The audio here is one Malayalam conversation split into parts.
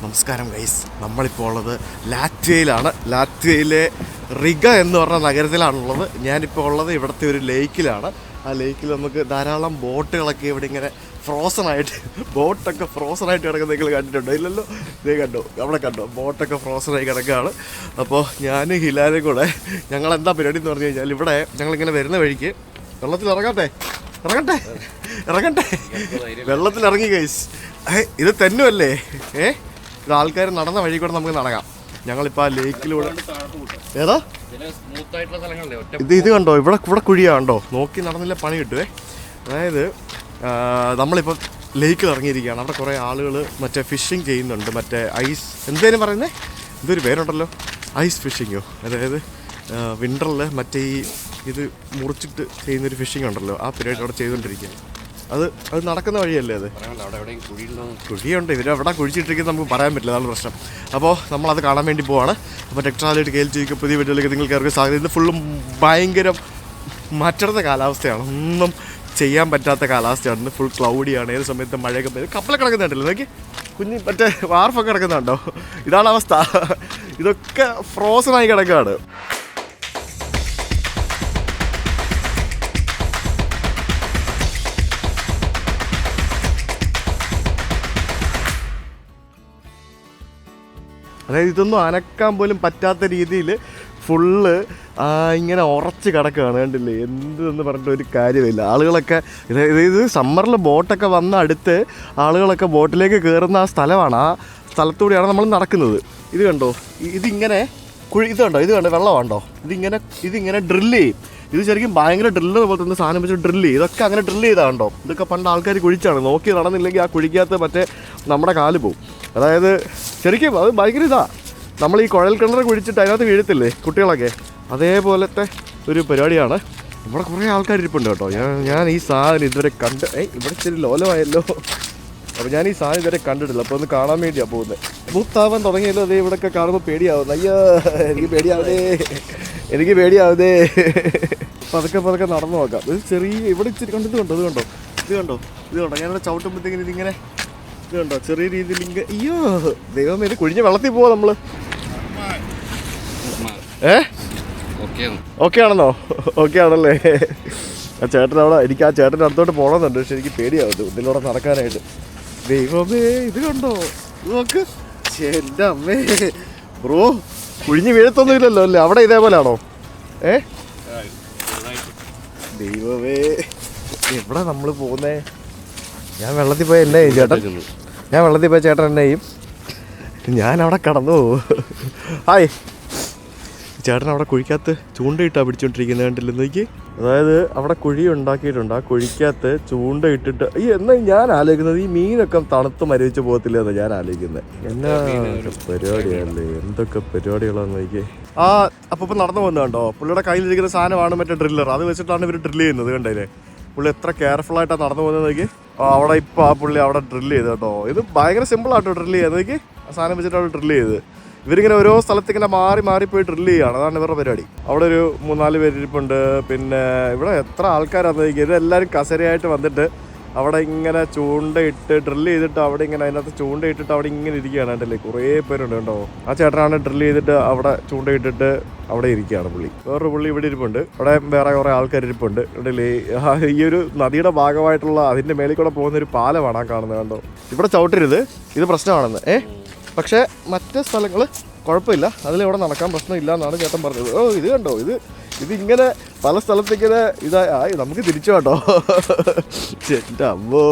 നമസ്കാരം ഗൈസ്, നമ്മളിപ്പോൾ ഉള്ളത് ലാറ്റ്വിയയിലാണ്. ലാറ്റ്വിയയിലെ റിഗ എന്ന് പറഞ്ഞ നഗരത്തിലാണുള്ളത്. ഞാനിപ്പോൾ ഉള്ളത് ഇവിടുത്തെ ഒരു ലേക്കിലാണ്. ആ ലേക്കിൽ നമുക്ക് ധാരാളം ബോട്ടുകളൊക്കെ ഇവിടെ ഇങ്ങനെ ബോട്ടൊക്കെ ഫ്രോസണായിട്ട് കിടക്കുന്ന നിങ്ങൾ കണ്ടിട്ടുണ്ടോ? ഇല്ലല്ലോ, ഇതേ കണ്ടോ, അവിടെ കണ്ടോ, ബോട്ടൊക്കെ ഫ്രോസണായി കിടക്കുകയാണ്. അപ്പോൾ ഞാൻ ഹിലാലും കൂടെ ഞങ്ങൾ എന്താ പരിപാടി എന്ന് പറഞ്ഞു കഴിഞ്ഞാൽ, ഇവിടെ ഞങ്ങളിങ്ങനെ വരുന്ന വഴിക്ക് വെള്ളത്തിൽ ഇറങ്ങട്ടെ വെള്ളത്തിലിറങ്ങി ഗൈസ്. ഇത് തെന്നുമല്ലേ? ഇത് ആൾക്കാർ നടന്ന വഴി കൂടെ നമുക്ക് നടക്കാം. ഞങ്ങളിപ്പോൾ ആ ലേക്കിലൂടെ ഏതാ ഇത് കണ്ടോ, ഇവിടെ കുഴിയാണ്ടോ, നോക്കി നടന്നില്ല പണി കിട്ടുവേ. അതായത് നമ്മളിപ്പോൾ ലേക്കിൽ ഇറങ്ങിയിരിക്കുകയാണ്. അവിടെ കുറേ ആളുകൾ മറ്റേ ഫിഷിങ് ചെയ്യുന്നുണ്ട്. മറ്റേ ഐസ് എന്തേലും പറയുന്നത്, എന്തൊരു പേരുണ്ടല്ലോ, ഐസ് ഫിഷിങ്ങോ. അതായത് വിൻ്ററിൽ മറ്റേ ഇത് മുറിച്ചിട്ട് ചെയ്യുന്നൊരു ഫിഷിംഗ് ഉണ്ടല്ലോ, ആ പരിപാടി അവിടെ ചെയ്തുകൊണ്ടിരിക്കുക. അത് നടക്കുന്ന വഴിയല്ലേ? അത് കുഴിയുണ്ട്, ഇവരെവിടെ കുഴിച്ചിട്ടിരിക്കുന്നത് നമുക്ക് പറയാൻ പറ്റില്ല, അതാണ് പ്രശ്നം. അപ്പോൾ നമ്മളത് കാണാൻ വേണ്ടി പോവാണ്. അപ്പോൾ ടെക്ട്രാലായിട്ട് കേൾച്ചിരിക്കുക പുതിയ വീഡിയോയിലേക്ക് നിങ്ങൾക്ക് അവർക്ക് സാധ്യത. ഇത് ഫുള്ളും ഭയങ്കര മാറ്റേണ്ട കാലാവസ്ഥയാണ്, ഒന്നും ചെയ്യാൻ പറ്റാത്ത കാലാവസ്ഥയാണ്. ഫുൾ ക്ലൗഡിയാണ്, ഏത് സമയത്ത് മഴയൊക്കെ പെയ്ത് കപ്പലൊക്കെ കിടക്കുന്നുണ്ടല്ലോ, നോക്കി കുഞ്ഞ് മറ്റേ വാർഫൊക്കെ കിടക്കുന്നുണ്ടോ? ഇതാണ് അവസ്ഥ. ഇതൊക്കെ ഫ്രോസണായി കിടക്കുകയാണ്. അതായത് ഇതൊന്നും അനക്കാൻ പോലും പറ്റാത്ത രീതിയിൽ ഫുള്ള് ഇങ്ങനെ ഉറച്ച് കിടക്കുകയാണ്, കണ്ടില്ലേ? എന്തെന്ന് പറഞ്ഞിട്ട് ഒരു കാര്യമില്ല. ആളുകളൊക്കെ ഇത് സമ്മറിൽ ബോട്ടൊക്കെ വന്ന അടുത്ത് ആളുകളൊക്കെ ബോട്ടിലേക്ക് കയറുന്ന ആ സ്ഥലമാണ്. ആ സ്ഥലത്തൂടെയാണ് നമ്മൾ നടക്കുന്നത്. ഇത് കണ്ടോ, ഇതിങ്ങനെ ഇത് കണ്ടോ വെള്ളമാണ്ടോ, ഇതിങ്ങനെ ഡ്രില്ല് ചെയ്യും. ഇത് ശരിക്കും ഭയങ്കര ഡ്രില്ല് പോലെ തന്നെ സാധനം വെച്ച് ഡ്രില്ല് ചെയ്യും. ഇതൊക്കെ അങ്ങനെ ഡ്രില്ല് ചെയ്താണ്ടോ, ഇതൊക്കെ പണ്ട് ആൾക്കാർ കുഴിച്ചാണ്. നോക്കി നടന്നില്ലെങ്കിൽ ആ കുഴിക്കകത്ത് മറ്റേ നമ്മുടെ കാല് പോവും. അതായത് ശരിക്കും അത് ഭയങ്കര നമ്മൾ ഈ കുഴൽ കിണർ കുഴിച്ചിട്ട് അതിനകത്ത് വീഴത്തില്ലേ കുട്ടികളൊക്കെ, അതേപോലത്തെ ഒരു പരിപാടിയാണ്. ഇവിടെ കുറേ ആൾക്കാർ ഇരിപ്പുണ്ട് കേട്ടോ. ഞാൻ ഈ സാധനം ഇതുവരെ ഇവിടെ ഇച്ചിരി ലോലമായല്ലോ. അപ്പോൾ ഞാൻ ഈ സാധനം ഇതുവരെ കണ്ടിട്ടില്ല. അപ്പോൾ ഒന്ന് കാണാൻ വേണ്ടിയാണ് പോകുന്നത്. മൂത്താവാൻ തുടങ്ങിയല്ലോ. അതേ ഇവിടെയൊക്കെ കാണുമ്പോൾ പേടിയാവുന്നു. അയ്യോ, എനിക്ക് പേടിയാവുന്നേ. പതുക്കെ നടന്നു നോക്കാം. ഇത് ചെറിയ ഇവിടെ ഇച്ചിരി കണ്ടോ, ഇത് കണ്ടോ ഞാനിവിടെ ചവിട്ടുമ്പോഴത്തേക്കിന് ഇതിങ്ങനെ ഇത് കണ്ടോ, ചെറിയ രീതിയിൽ ഇങ്ങനെ. അയ്യോ ദൈവമേ, ഇത് കുഴിഞ്ഞ വെള്ളത്തിൽ പോവാ നമ്മള്. ഓക്കെ ആണെന്നോ? ഓക്കെ ആണല്ലേ? ആ ചേട്ടൻ അവിടെ, എനിക്ക് ആ ചേട്ടൻ്റെ അടുത്തോട്ട് പോകണമെന്നുണ്ട്, പക്ഷെ എനിക്ക് പേടിയാവുന്നു ഇതിലൂടെ നടക്കാനായിട്ട്. ദൈവമേ, ഇത് കണ്ടോ, നോക്ക്. എൻ്റെ അമ്മേ ബ്രോ, കുഴിഞ്ഞ് വീഴത്തൊന്നും ഇല്ലല്ലോ അല്ലേ? അവിടെ ഇതേപോലെ ആണോ? ദൈവമേ, എവിടെ നമ്മൾ പോകുന്നേ? ഞാൻ വെള്ളത്തിൽ പോയ എന്നെ ചെയ്യും ചേട്ടൻ, എന്നെ ചെയ്യും. ഞാൻ അവിടെ കടന്നു പോകും. ഹായ്, ചേട്ടൻ അവിടെ കുഴിക്കകത്ത് ചൂണ്ടയിട്ടാണ് പിടിച്ചോണ്ടിരിക്കുന്നത്, കണ്ടില്ല നോക്കി. അതായത് അവിടെ കുഴി ഉണ്ടാക്കിയിട്ടുണ്ട്, ആ കുഴിക്കകത്ത് ചൂണ്ടയിട്ടിട്ട്. എന്നാൽ ഞാൻ ആലോചിക്കുന്നത് ഈ മീനൊക്കെ തണുത്ത് മരവിച്ച് പോകത്തില്ല എന്നാണ് ഞാൻ ആലോചിക്കുന്നത്. എന്നാ പരിപാടിയല്ലേ, എന്തൊക്കെ പരിപാടികളാന്ന് നോക്കിയേ. അപ്പോൾ നടന്നു പോകുന്നുണ്ടോ, പുള്ളിയുടെ കയ്യിലിരിക്കുന്ന സാധനമാണ് മറ്റേ ഡ്രില്ലർ. അത് വെച്ചിട്ടാണ് ഇവർ ഡ്രില്ല് ചെയ്യുന്നത്, കണ്ടല്ലേ? പുള്ളി എത്ര കെയർഫുള്ളായിട്ടാണ് നടന്നു പോകുന്നത് നോക്കി. അവിടെ ഇപ്പോൾ ആ പുള്ളി അവിടെ ഡ്രില്ല് ചെയ്ത് കേട്ടോ. ഇത് ഭയങ്കര സിമ്പിളാട്ടോ ഡ്രില്ല് ചെയ്യാൻ നോക്കി. ആ സാധനം വെച്ചിട്ട് അവിടെ ഡ്രില്ല് ചെയ്ത് ഇവരിങ്ങനെ ഓരോ സ്ഥലത്ത് ഇങ്ങനെ മാറി പോയി ഡ്രില്ല് ചെയ്യുകയാണ്. അതാണ് ഇവരുടെ പരിപാടി. അവിടെ ഒരു 3-4 പേര് ഇരിപ്പുണ്ട്. പിന്നെ ഇവിടെ എത്ര ആൾക്കാരാണെന്ന് നോക്കി. ഇതെല്ലാവരും കസരയായിട്ട് വന്നിട്ട് അവിടെ ഇങ്ങനെ ചൂണ്ടയിട്ട് ഡ്രില്ല് ചെയ്തിട്ട് അവിടെ ഇങ്ങനെ അതിനകത്ത് ചൂണ്ടയിട്ടിട്ട് അവിടെ ഇങ്ങനെ ഇരിക്കുകയാണ്, കണ്ടല്ലേ? കുറേ പേരുണ്ട് കേട്ടോ. ആ ചേട്ടനാണ് ഡ്രില്ല് ചെയ്തിട്ട് അവിടെ ചൂണ്ടയിട്ടിട്ട് അവിടെ ഇരിക്കുകയാണ് പുള്ളി. വേറൊരു പുള്ളി ഇവിടെ ഇരിപ്പുണ്ട്. അവിടെ വേറെ കുറേ ആൾക്കാർ ഇരിപ്പുണ്ട്, കണ്ടല്ലേ? ഈ ഒരു നദിയുടെ ഭാഗമായിട്ടുള്ള അതിൻ്റെ മേളിൽ കൂടെ പോകുന്നൊരു പാലമാണ് ആ കാണുന്നത്, കണ്ടോ? ഇവിടെ ചവിട്ടരുത്, ഇത് പ്രശ്നമാണെന്ന്. പക്ഷേ മറ്റ് സ്ഥലങ്ങൾ കുഴപ്പമില്ല, അതിലിവിടെ നടക്കാൻ പ്രശ്നമില്ല എന്നാണ് ചേട്ടൻ പറഞ്ഞത്. ഇത് കണ്ടോ, ഇതിങ്ങനെ പല സ്ഥലത്തേക്കിങ്ങനെ നമുക്ക് തിരിച്ചു കേട്ടോ. ചേട്ടാ അമ്മോ,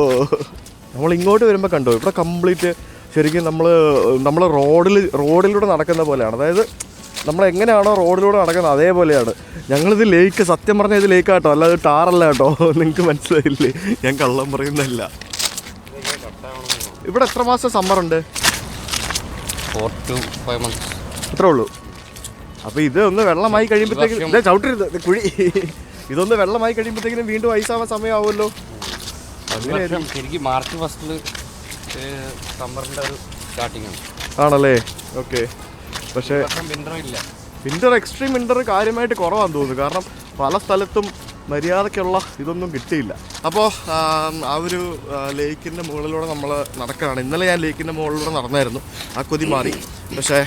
നമ്മളിങ്ങോട്ട് വരുമ്പോൾ കണ്ടോ, ഇവിടെ കംപ്ലീറ്റ് ശരിക്കും നമ്മൾ റോഡിലൂടെ നടക്കുന്ന പോലെയാണ്. അതായത് നമ്മളെങ്ങനെയാണോ റോഡിലൂടെ നടക്കുന്നത് അതേപോലെയാണ്. ഞങ്ങളിത് ലേക്ക്, സത്യം പറഞ്ഞാൽ ഇത് ലേക്കാട്ടോ, അല്ലാതെ ടാറല്ല കേട്ടോ. നിങ്ങൾക്ക് മനസ്സിലായില്ലേ, ഞാൻ കള്ളം പറയുന്നതല്ല. ഇവിടെ എത്ര മാസം സമ്മറുണ്ട്? 4 to 5 months അത്രേ ഉള്ളൂ. അപ്പോൾ ഇതൊന്ന് വെള്ളമായി കഴിയുമ്പോഴത്തേക്കും ചവിട്ടരുത് കുഴി. ഇതൊന്ന് വെള്ളമായി കഴിയുമ്പോഴത്തേക്കിനും വീണ്ടും ഐസാവാൻ സമയമാവുമല്ലോ. അങ്ങനെ ശരിക്കും മാർച്ച് ഫസ്റ്റിൽ സമ്മറിൻ്റെ ഒരു സ്റ്റാർട്ടിംഗ് ആണ്. ആണല്ലേ? ഓക്കെ. പക്ഷേ വിൻ്റർ ഇല്ല, വിൻ്റർ എക്സ്ട്രീം വിൻ്റർ കാര്യമായിട്ട് കുറവാന്ന് തോന്നുന്നു. കാരണം പല സ്ഥലത്തും മര്യാദയ്ക്കുള്ള ഇതൊന്നും കിട്ടിയില്ല. അപ്പോൾ ആ ഒരു ലേക്കിൻ്റെ മുകളിലൂടെ നമ്മൾ നടക്കുകയാണ്. ഇന്നലെ ഞാൻ ലേക്കിൻ്റെ മുകളിലൂടെ നടന്നായിരുന്നു, ആ കൊതി മാറി. പക്ഷേ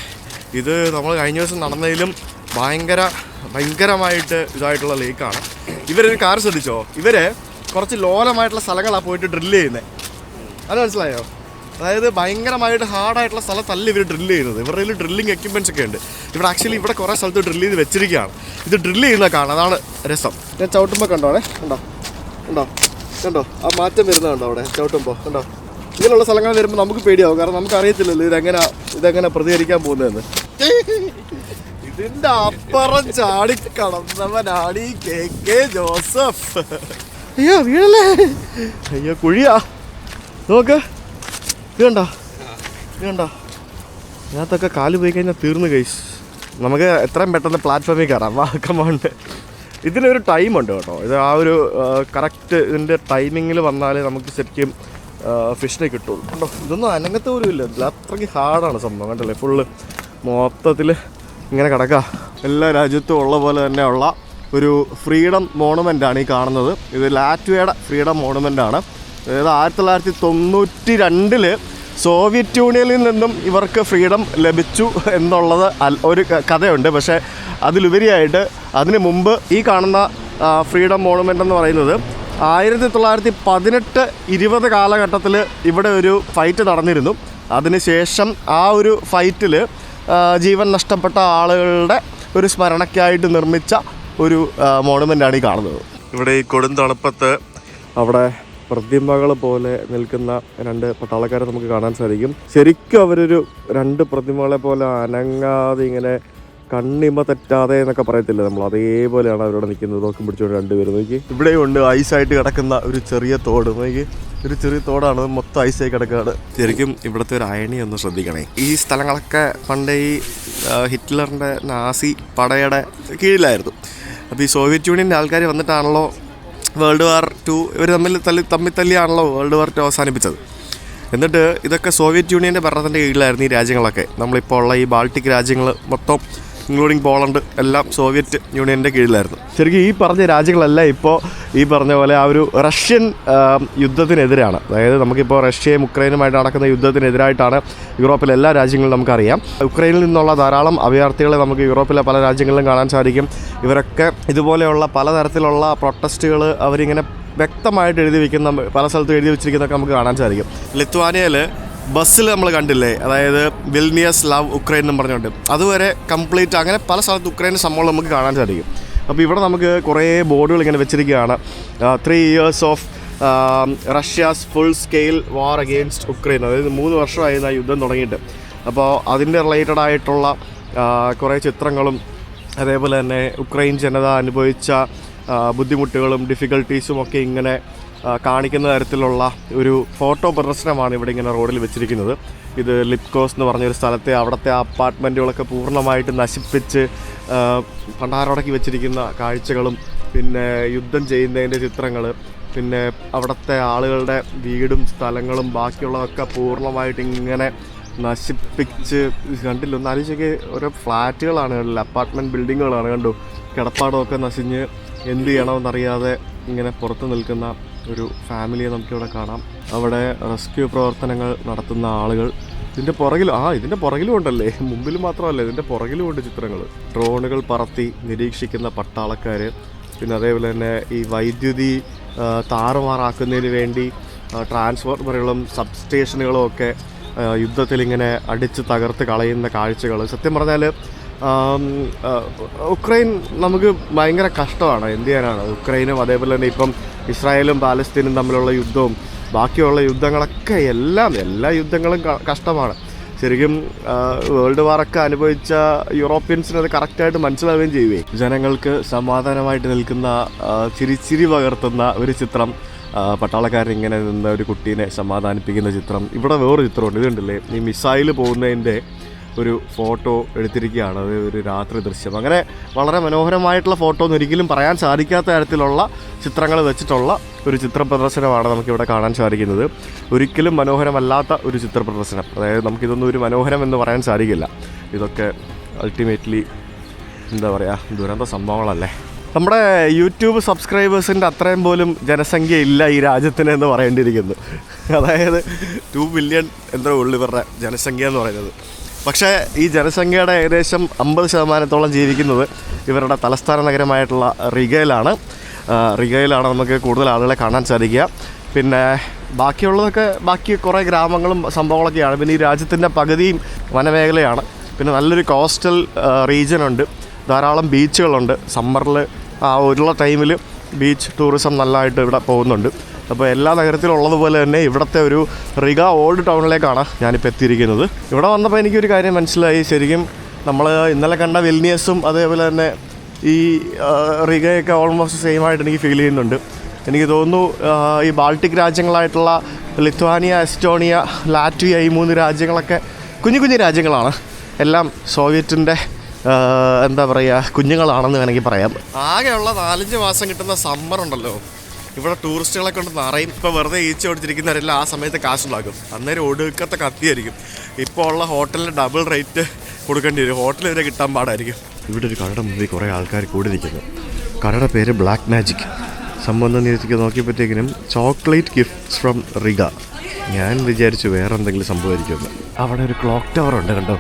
ഇത് നമ്മൾ കഴിഞ്ഞ ദിവസം നടന്നതിലും ഭയങ്കരമായിട്ട് ഇതായിട്ടുള്ള ലേക്കാണ്. ഇവരൊരു കാർ ശ്രദ്ധിച്ചോ, ഇവർ കുറച്ച് ലോലമായിട്ടുള്ള സ്ഥലങ്ങളാണ് പോയിട്ട് ഡ്രില്ല് ചെയ്യുന്നത്. അത് മനസ്സിലായോ? അതായത് ഭയങ്കരമായിട്ട് ഹാർഡായിട്ടുള്ള സ്ഥലത്തല്ല ഇവർ ഡ്രില്ല് ചെയ്യുന്നത്. ഇവരുടെ കയ്യിൽ ഡ്രില്ലിങ് എക്യുപ്മെൻറ്റ്സ് ഒക്കെ ഉണ്ട്. ഇവിടെ ആക്ച്വലി ഇവിടെ കുറേ സ്ഥലത്ത് ഡ്രില്ല് ചെയ്ത് വെച്ചിരിക്കുകയാണ്. ഇത് ഡ്രില്ല് ചെയ്യുന്നത് കാണാം, അതാണ് രസം. ഞാൻ ചവിട്ടുമ്പോൾ കണ്ടോണേ, കണ്ടോ ആ മാറ്റം വരുന്നത് കണ്ടോ അവിടെ ചവിട്ടുമ്പോൾ കണ്ടോ. ഇങ്ങനെയുള്ള സ്ഥലങ്ങൾ വരുമ്പോൾ നമുക്ക് പേടിയാവും, കാരണം നമുക്ക് അറിയത്തില്ലല്ലോ ഇതെങ്ങനെ പ്രതികരിക്കാൻ പോകുന്നതെന്ന്. ഇതിൻ്റെ അപ്പുറം ചാടിക്കടന്നവനാണ് ഈ കെ ജോസഫ്. അയ്യോ വീഴല്ലേ, അയ്യോ കുഴിയാ. നോക്ക്, ഇത് കണ്ടോ ഇതിനകത്തൊക്കെ കാല് പോയി കഴിഞ്ഞാൽ തീർന്നു ഗൈസ്. നമുക്ക് എത്രയും പെട്ടെന്ന് പ്ലാറ്റ്ഫോമിൽ കയറാം, വാക്കമുണ്ട്. ഇതിനൊരു ടൈമുണ്ട് കേട്ടോ. ഇത് ആ ഒരു കറക്റ്റ് ഇതിൻ്റെ ടൈമിങ്ങിൽ വന്നാലേ നമുക്ക് ശരിക്കും ഫിഷിനെ കിട്ടുള്ളൂ. കണ്ടോ, ഇതൊന്നും അനങ്ങത്ത് പോലും ഇല്ല. അത്രയ്ക്ക് ഹാർഡാണ് സംഭവം. കണ്ടല്ലേ, ഫുള്ള് മൊത്തത്തിൽ ഇങ്ങനെ കിടക്കുക. എല്ലാ രാജ്യത്തും ഉള്ള പോലെ തന്നെ ഉള്ള ഒരു ഫ്രീഡം മോണുമെൻ്റാണ് ഈ കാണുന്നത്. ഇത് ലാറ്റ്വിയയുടെ ഫ്രീഡം മോണുമെൻ്റാണ്. അതായത് 1992 സോവിയറ്റ് യൂണിയനിൽ നിന്നും ഇവർക്ക് ഫ്രീഡം ലഭിച്ചു എന്നുള്ളത് ഒരു കഥയുണ്ട്. പക്ഷേ അതിലുപരിയായിട്ട് അതിന് മുമ്പ് ഈ കാണുന്ന ഫ്രീഡം മോണുമെൻ്റ് എന്ന് പറയുന്നത് 1918-20 കാലഘട്ടത്തിൽ ഇവിടെ ഒരു ഫൈറ്റ് നടന്നിരുന്നു. അതിനുശേഷം ആ ഒരു ഫൈറ്റിൽ ജീവൻ നഷ്ടപ്പെട്ട ആളുകളുടെ ഒരു സ്മരണയ്ക്കായിട്ട് നിർമ്മിച്ച ഒരു മോണുമെൻ്റാണ് ഈ കാണുന്നത്. ഇവിടെ ഈ കൊടും തണുപ്പത്ത് അവിടെ പ്രതിമകൾ പോലെ നിൽക്കുന്ന 2 പട്ടാളക്കാരെ നമുക്ക് കാണാൻ സാധിക്കും. ശരിക്കും അവരൊരു 2 പ്രതിമകളെ പോലെ അനങ്ങാതെ ഇങ്ങനെ കണ്ണിമ തെറ്റാതെ എന്നൊക്കെ പറയത്തില്ല നമ്മൾ, അതേപോലെയാണ് അവരോട് നിൽക്കുന്നത്. നോക്കി പിടിച്ചുകൊണ്ട് 2 പേര് നോക്കി. ഇവിടെയും ഉണ്ട് ഐസായിട്ട് കിടക്കുന്ന ഒരു ചെറിയ തോട്. നോക്കി, ഒരു ചെറിയ തോടാണ്, മൊത്തം ഐസായി കിടക്കുകയാണ്. ശരിക്കും ഇവിടുത്തെ ഒരു അയണി ഒന്ന് ശ്രദ്ധിക്കണേ. ഈ സ്ഥലങ്ങളൊക്കെ പണ്ട് ഈ ഹിറ്റ്ലറിൻ്റെ നാസി പടയുടെ കീഴിലായിരുന്നു. അപ്പോൾ ഈ സോവിയറ്റ് യൂണിയൻ്റെ ആൾക്കാർ വന്നിട്ടാണല്ലോ വേൾഡ് വാർ 2 ഇവർ തമ്മിൽ തല്ലിയാണല്ലോ വേൾഡ് വാർ 2 അവസാനിപ്പിച്ചത്. എന്നിട്ട് ഇതൊക്കെ സോവിയറ്റ് യൂണിയൻ്റെ ഭരണത്തിൻ്റെ കീഴിലായിരുന്നു ഈ രാജ്യങ്ങളൊക്കെ. നമ്മളിപ്പോൾ ഉള്ള ഈ ബാൾട്ടിക് രാജ്യങ്ങൾ മൊത്തം ഇൻക്ലൂഡിങ് പോളണ്ട് എല്ലാം സോവിയറ്റ് യൂണിയൻ്റെ കീഴിലായിരുന്നു. ശരിക്കും ഈ പറഞ്ഞ രാജ്യങ്ങളെല്ലാം ഇപ്പോൾ ഈ പറഞ്ഞ പോലെ ആ ഒരു റഷ്യൻ യുദ്ധത്തിനെതിരാണ്. അതായത് നമുക്കിപ്പോൾ റഷ്യയും ഉക്രൈനുമായിട്ട് നടക്കുന്ന യുദ്ധത്തിനെതിരായിട്ടാണ് യൂറോപ്പിലെ എല്ലാ രാജ്യങ്ങളും നമുക്കറിയാം. ഉക്രൈനിൽ നിന്നുള്ള ധാരാളം അഭയാർത്ഥികളെ നമുക്ക് യൂറോപ്പിലെ പല രാജ്യങ്ങളിലും കാണാൻ സാധിക്കും. ഇവരൊക്കെ ഇതുപോലെയുള്ള പലതരത്തിലുള്ള പ്രൊട്ടസ്റ്റുകൾ അവരിങ്ങനെ വ്യക്തമായിട്ട് എഴുതി വയ്ക്കുന്ന, പല സ്ഥലത്തും എഴുതി വെച്ചിരിക്കുന്നതൊക്കെ നമുക്ക് കാണാൻ സാധിക്കും. ലിത്വാനിയയിൽ ബസ്സിൽ നമ്മൾ കണ്ടില്ലേ, അതായത് വിൽനിയസ് ലവ് ഉക്രൈൻ എന്നും പറഞ്ഞുകൊണ്ട്, അതുവരെ കംപ്ലീറ്റ് അങ്ങനെ പല സ്ഥലത്ത് ഉക്രൈൻ്റെ സംഭവം നമുക്ക് കാണാൻ സാധിക്കും. അപ്പോൾ ഇവിടെ നമുക്ക് കുറേ ബോർഡുകൾ ഇങ്ങനെ വെച്ചിരിക്കുകയാണ്. 3 years of Russia's full scale war against Ukraine. അതായത് 3 വർഷമായിരുന്നു ആ യുദ്ധം തുടങ്ങിയിട്ട്. അപ്പോൾ അതിൻ്റെ റിലേറ്റഡ് ആയിട്ടുള്ള കുറേ ചിത്രങ്ങളും അതേപോലെ തന്നെ ഉക്രൈൻ ജനത അനുഭവിച്ച ബുദ്ധിമുട്ടുകളും ഡിഫിക്കൽട്ടീസും ഒക്കെ ഇങ്ങനെ കാണിക്കുന്ന തരത്തിലുള്ള ഒരു ഫോട്ടോ പ്രദർശനമാണ് ഇവിടെ ഇങ്ങനെ റോഡിൽ വെച്ചിരിക്കുന്നത്. ഇത് ലിപ്കോസ് എന്ന് പറഞ്ഞൊരു സ്ഥലത്തെ അവിടുത്തെ അപ്പാർട്ട്മെൻറ്റുകളൊക്കെ പൂർണ്ണമായിട്ട് നശിപ്പിച്ച് ഭണ്ഡാരടക്കി വെച്ചിരിക്കുന്ന കാഴ്ചകളും, പിന്നെ യുദ്ധം ചെയ്യുന്നതിൻ്റെ ചിത്രങ്ങൾ, പിന്നെ അവിടുത്തെ ആളുകളുടെ വീടും സ്ഥലങ്ങളും ബാക്കിയുള്ളതൊക്കെ പൂർണ്ണമായിട്ട് ഇങ്ങനെ നശിപ്പിച്ച് കണ്ടില്ല. ഒന്ന് ആലോചിച്ചൊക്കെ ഓരോ ഫ്ലാറ്റുകളാണ്, അപ്പാർട്ട്മെൻറ്റ് ബിൽഡിങ്ങുകളാണ്. കണ്ടു, കിടപ്പാടമൊക്കെ നശിഞ്ഞ് എന്ത് ചെയ്യണമെന്നറിയാതെ ഇങ്ങനെ പുറത്ത് നിൽക്കുന്ന ഒരു ഫാമിലിയെ നമുക്കിവിടെ കാണാം. അവിടെ റെസ്ക്യൂ പ്രവർത്തനങ്ങൾ നടത്തുന്ന ആളുകൾ. ഇതിൻ്റെ പുറകിലും ഉണ്ടല്ലേ, മുമ്പിൽ മാത്രമല്ല ഇതിൻ്റെ പുറകിലും ഉണ്ട് ചിത്രങ്ങൾ. ഡ്രോണുകൾ പറത്തി നിരീക്ഷിക്കുന്ന പട്ടാളക്കാർ, പിന്നെ അതേപോലെ തന്നെ ഈ വൈദ്യുതി താറുമാറാക്കുന്നതിന് വേണ്ടി ട്രാൻസ്ഫോർമറുകളും സബ്സ്റ്റേഷനുകളും ഒക്കെ യുദ്ധത്തിലിങ്ങനെ അടിച്ച് തകർത്ത് കളയുന്ന കാഴ്ചകൾ. സത്യം പറഞ്ഞാൽ ഉക്രൈൻ നമുക്ക് ഭയങ്കര കഷ്ടമാണ്. എന്ത് ചെയ്യാനാണ്, ഉക്രൈനും അതേപോലെ തന്നെ ഇപ്പം ഇസ്രായേലും പാലസ്തീനും തമ്മിലുള്ള യുദ്ധവും ബാക്കിയുള്ള യുദ്ധങ്ങളൊക്കെ എല്ലാ യുദ്ധങ്ങളും കഷ്ടമാണ്. ശരിക്കും വേൾഡ് വാറൊക്കെ അനുഭവിച്ച യൂറോപ്യൻസിന് അത് കറക്റ്റായിട്ട് മനസ്സിലാവുകയും ചെയ്യുവേ. ജനങ്ങൾക്ക് സമാധാനമായിട്ട് നിൽക്കുന്ന ചിരി പകർത്തുന്ന ഒരു ചിത്രം, പട്ടാളക്കാരൻ ഇങ്ങനെ നിന്ന ഒരു കുട്ടീനെ സമാധാനിപ്പിക്കുന്ന ചിത്രം. ഇവിടെ വേറൊരു ചിത്രമുണ്ട്, ഇതുണ്ടല്ലേ, ഈ മിസൈൽ പോകുന്നതിൻ്റെ ഒരു ഫോട്ടോ എടുത്തിരിക്കുകയാണ്. അത് ഒരു രാത്രി ദൃശ്യം. അങ്ങനെ വളരെ മനോഹരമായിട്ടുള്ള ഫോട്ടോ ഒന്നും ഒരിക്കലും പറയാൻ സാധിക്കാത്ത തരത്തിലുള്ള ചിത്രങ്ങൾ വെച്ചിട്ടുള്ള ഒരു ചിത്ര പ്രദർശനമാണ് നമുക്കിവിടെ കാണാൻ സാധിക്കുന്നത്. ഒരിക്കലും മനോഹരമല്ലാത്ത ഒരു ചിത്ര പ്രദർശനം. അതായത് നമുക്കിതൊന്നും ഒരു മനോഹരം എന്ന് പറയാൻ സാധിക്കില്ല. ഇതൊക്കെ അൾട്ടിമേറ്റ്ലി എന്താ പറയുക, ദുരന്ത സംഭവങ്ങളല്ലേ. നമ്മുടെ യൂട്യൂബ് സബ്സ്ക്രൈബേഴ്സിൻ്റെ അത്രയും പോലും ജനസംഖ്യ ഇല്ല ഈ രാജ്യത്തിന് എന്ന് പറയേണ്ടിയിരിക്കുന്നു. അതായത് 2 ബില്യൺ എന്തോ ഉള്ളു ഇവരുടെ ജനസംഖ്യ എന്ന് പറയുന്നത്. പക്ഷേ ഈ ജനസംഖ്യയുടെ ഏകദേശം 50% ജീവിക്കുന്നത് ഇവരുടെ തലസ്ഥാന നഗരമായിട്ടുള്ള റിഗയിലാണ്. റിഗയിലാണ് നമുക്ക് കൂടുതൽ ആളുകളെ കാണാൻ സാധിക്കുക. പിന്നെ ബാക്കി കുറേ ഗ്രാമങ്ങളും സംഭവങ്ങളൊക്കെയാണ്. പിന്നെ ഈ രാജ്യത്തിൻ്റെ പകുതിയും വനമേഖലയാണ്. പിന്നെ നല്ലൊരു കോസ്റ്റൽ റീജിയനുണ്ട്, ധാരാളം ബീച്ചുകളുണ്ട്. സമ്മറിൽ ഉള്ള ടൈമിൽ ബീച്ച് ടൂറിസം നല്ലതായിട്ട് ഇവിടെ പോകുന്നുണ്ട്. അപ്പോൾ എല്ലാ നഗരത്തിലുള്ളതുപോലെ തന്നെ ഇവിടുത്തെ ഒരു റിഗ ഓൾഡ് ടൗണിലേക്കാണ് ഞാനിപ്പോൾ എത്തിയിരിക്കുന്നത്. ഇവിടെ വന്നപ്പോൾ എനിക്കൊരു കാര്യം മനസ്സിലായി. ശരിക്കും നമ്മൾ ഇന്നലെ കണ്ട വിൽനിയസും അതേപോലെ തന്നെ ഈ റിഗയൊക്കെ ഓൾമോസ്റ്റ് സെയിം ആയിട്ട് എനിക്ക് ഫീൽ ചെയ്യുന്നുണ്ട്. എനിക്ക് തോന്നുന്നു ഈ ബാൾട്ടിക് രാജ്യങ്ങളായിട്ടുള്ള ലിത്വാനിയ, എസ്റ്റോണിയ, ലാറ്റ്വിയ, ഈ 3 രാജ്യങ്ങളൊക്കെ കുഞ്ഞു കുഞ്ഞു രാജ്യങ്ങളാണ്. എല്ലാം സോവിയറ്റിൻ്റെ എന്താ പറയുക കുഞ്ഞുങ്ങളാണെന്ന് വേണമെങ്കിൽ പറയാം. ആകെയുള്ള 4-5 മാസം കിട്ടുന്ന സമ്മറുണ്ടല്ലോ, ഇവിടെ ടൂറിസ്റ്റുകളെ കൊണ്ട് നിറയും. ഇപ്പോൾ വെറുതെ ഈച്ച ഓടിച്ചിരിക്കുന്നവരെല്ലാം ആ സമയത്ത് കാശുണ്ടാക്കും. അന്നേരം ഒടുക്കത്തെ കത്തിയായിരിക്കും. ഇപ്പോൾ ഉള്ള ഹോട്ടലിന് ഡബിൾ റേറ്റ് കൊടുക്കേണ്ടി വരും. ഹോട്ടൽ വരെ കിട്ടാൻ പാടായിരിക്കും. ഇവിടെ ഒരു കടയുടെ മുമ്പിൽ കുറേ ആൾക്കാർ കൂടി നിൽക്കുന്നു. കടയുടെ പേര് ബ്ലാക്ക് മാജിക്. സംബന്ധം നോക്കിയപ്പോഴത്തേക്കിനും ചോക്ലേറ്റ് ഗിഫ്റ്റ്സ് ഫ്രം റിഗ. ഞാൻ വിചാരിച്ചു വേറെ എന്തെങ്കിലും സംഭവമായിരിക്കുമെന്ന്. അവിടെ ഒരു ക്ലോക്ക് ടവർ ഉണ്ട്, കണ്ടോ?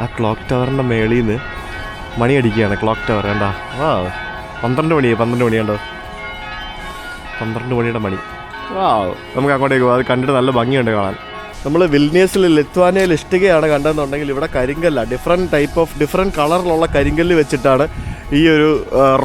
ആ ക്ലോക്ക് ടവറിൻ്റെ മേളിൽ നിന്ന് മണി അടിക്കുകയാണ്. ക്ലോക്ക് ടവർ കണ്ടോ? 12 മണി കണ്ടോ? 12 മണിയുടെ മണി. നമുക്ക് അങ്ങോട്ടേക്ക് പോകാം. അത് കണ്ടിട്ട് നല്ല ഭംഗിയുണ്ട് കാണാൻ. നമ്മൾ വിൽനിയസിൽ ലിത്വാനിയയിൽ ഇഷ്ടികയാണ് കണ്ടതെന്നുണ്ടെങ്കിൽ ഇവിടെ കരിങ്കല്ല, ഡിഫറെൻറ്റ് കളറിലുള്ള കരിങ്കല്ല് വെച്ചിട്ടാണ് ഈ ഒരു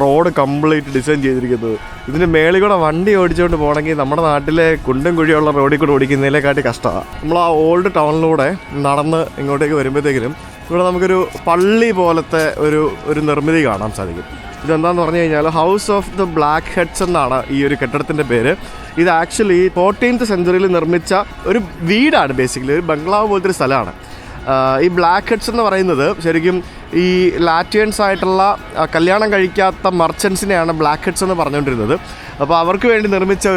റോഡ് കംപ്ലീറ്റ് ഡിസൈൻ ചെയ്തിരിക്കുന്നത്. ഇതിന് മേളിൽ കൂടെ വണ്ടി ഓടിച്ചുകൊണ്ട് പോകണമെങ്കിൽ നമ്മുടെ നാട്ടിലെ കുണ്ടും കുഴിയുള്ള റോഡിൽ കൂടെ ഓടിക്കുന്നതിലേക്കാട്ടി കഷ്ടമാണ്. നമ്മൾ ആ ഓൾഡ് ടൗണിലൂടെ നടന്ന് ഇങ്ങോട്ടേക്ക് വരുമ്പോഴത്തേക്കിനും ഇവിടെ നമുക്കൊരു പള്ളി പോലത്തെ ഒരു നിർമ്മിതി കാണാൻ സാധിക്കും. ഇതെന്താണെന്ന് പറഞ്ഞു കഴിഞ്ഞാൽ House of the Blackheads എന്നാണ് ഈ ഒരു കെട്ടിടത്തിൻ്റെ പേര്. ഇത് ആക്ച്വലി 14th സെഞ്ച്വറിയിൽ നിർമ്മിച്ച ഒരു വീടാണ്. ബേസിക്കലി ഒരു ബംഗ്ലാവ് പോലത്തെ ഒരു സ്ഥലമാണ്. ഈ ബ്ലാക്ക് ഹെഡ്സ് എന്ന് പറയുന്നത് ശരിക്കും ഈ ലാറ്റ്വിയൻസ് ആയിട്ടുള്ള കല്യാണം കഴിക്കാത്ത മർച്ചൻസിനെയാണ് ബ്ലാക്ക് ഹെഡ്സ് എന്ന് പറഞ്ഞുകൊണ്ടിരുന്നത്. അപ്പോൾ അവർക്ക് വേണ്ടി നിർമ്മിച്ച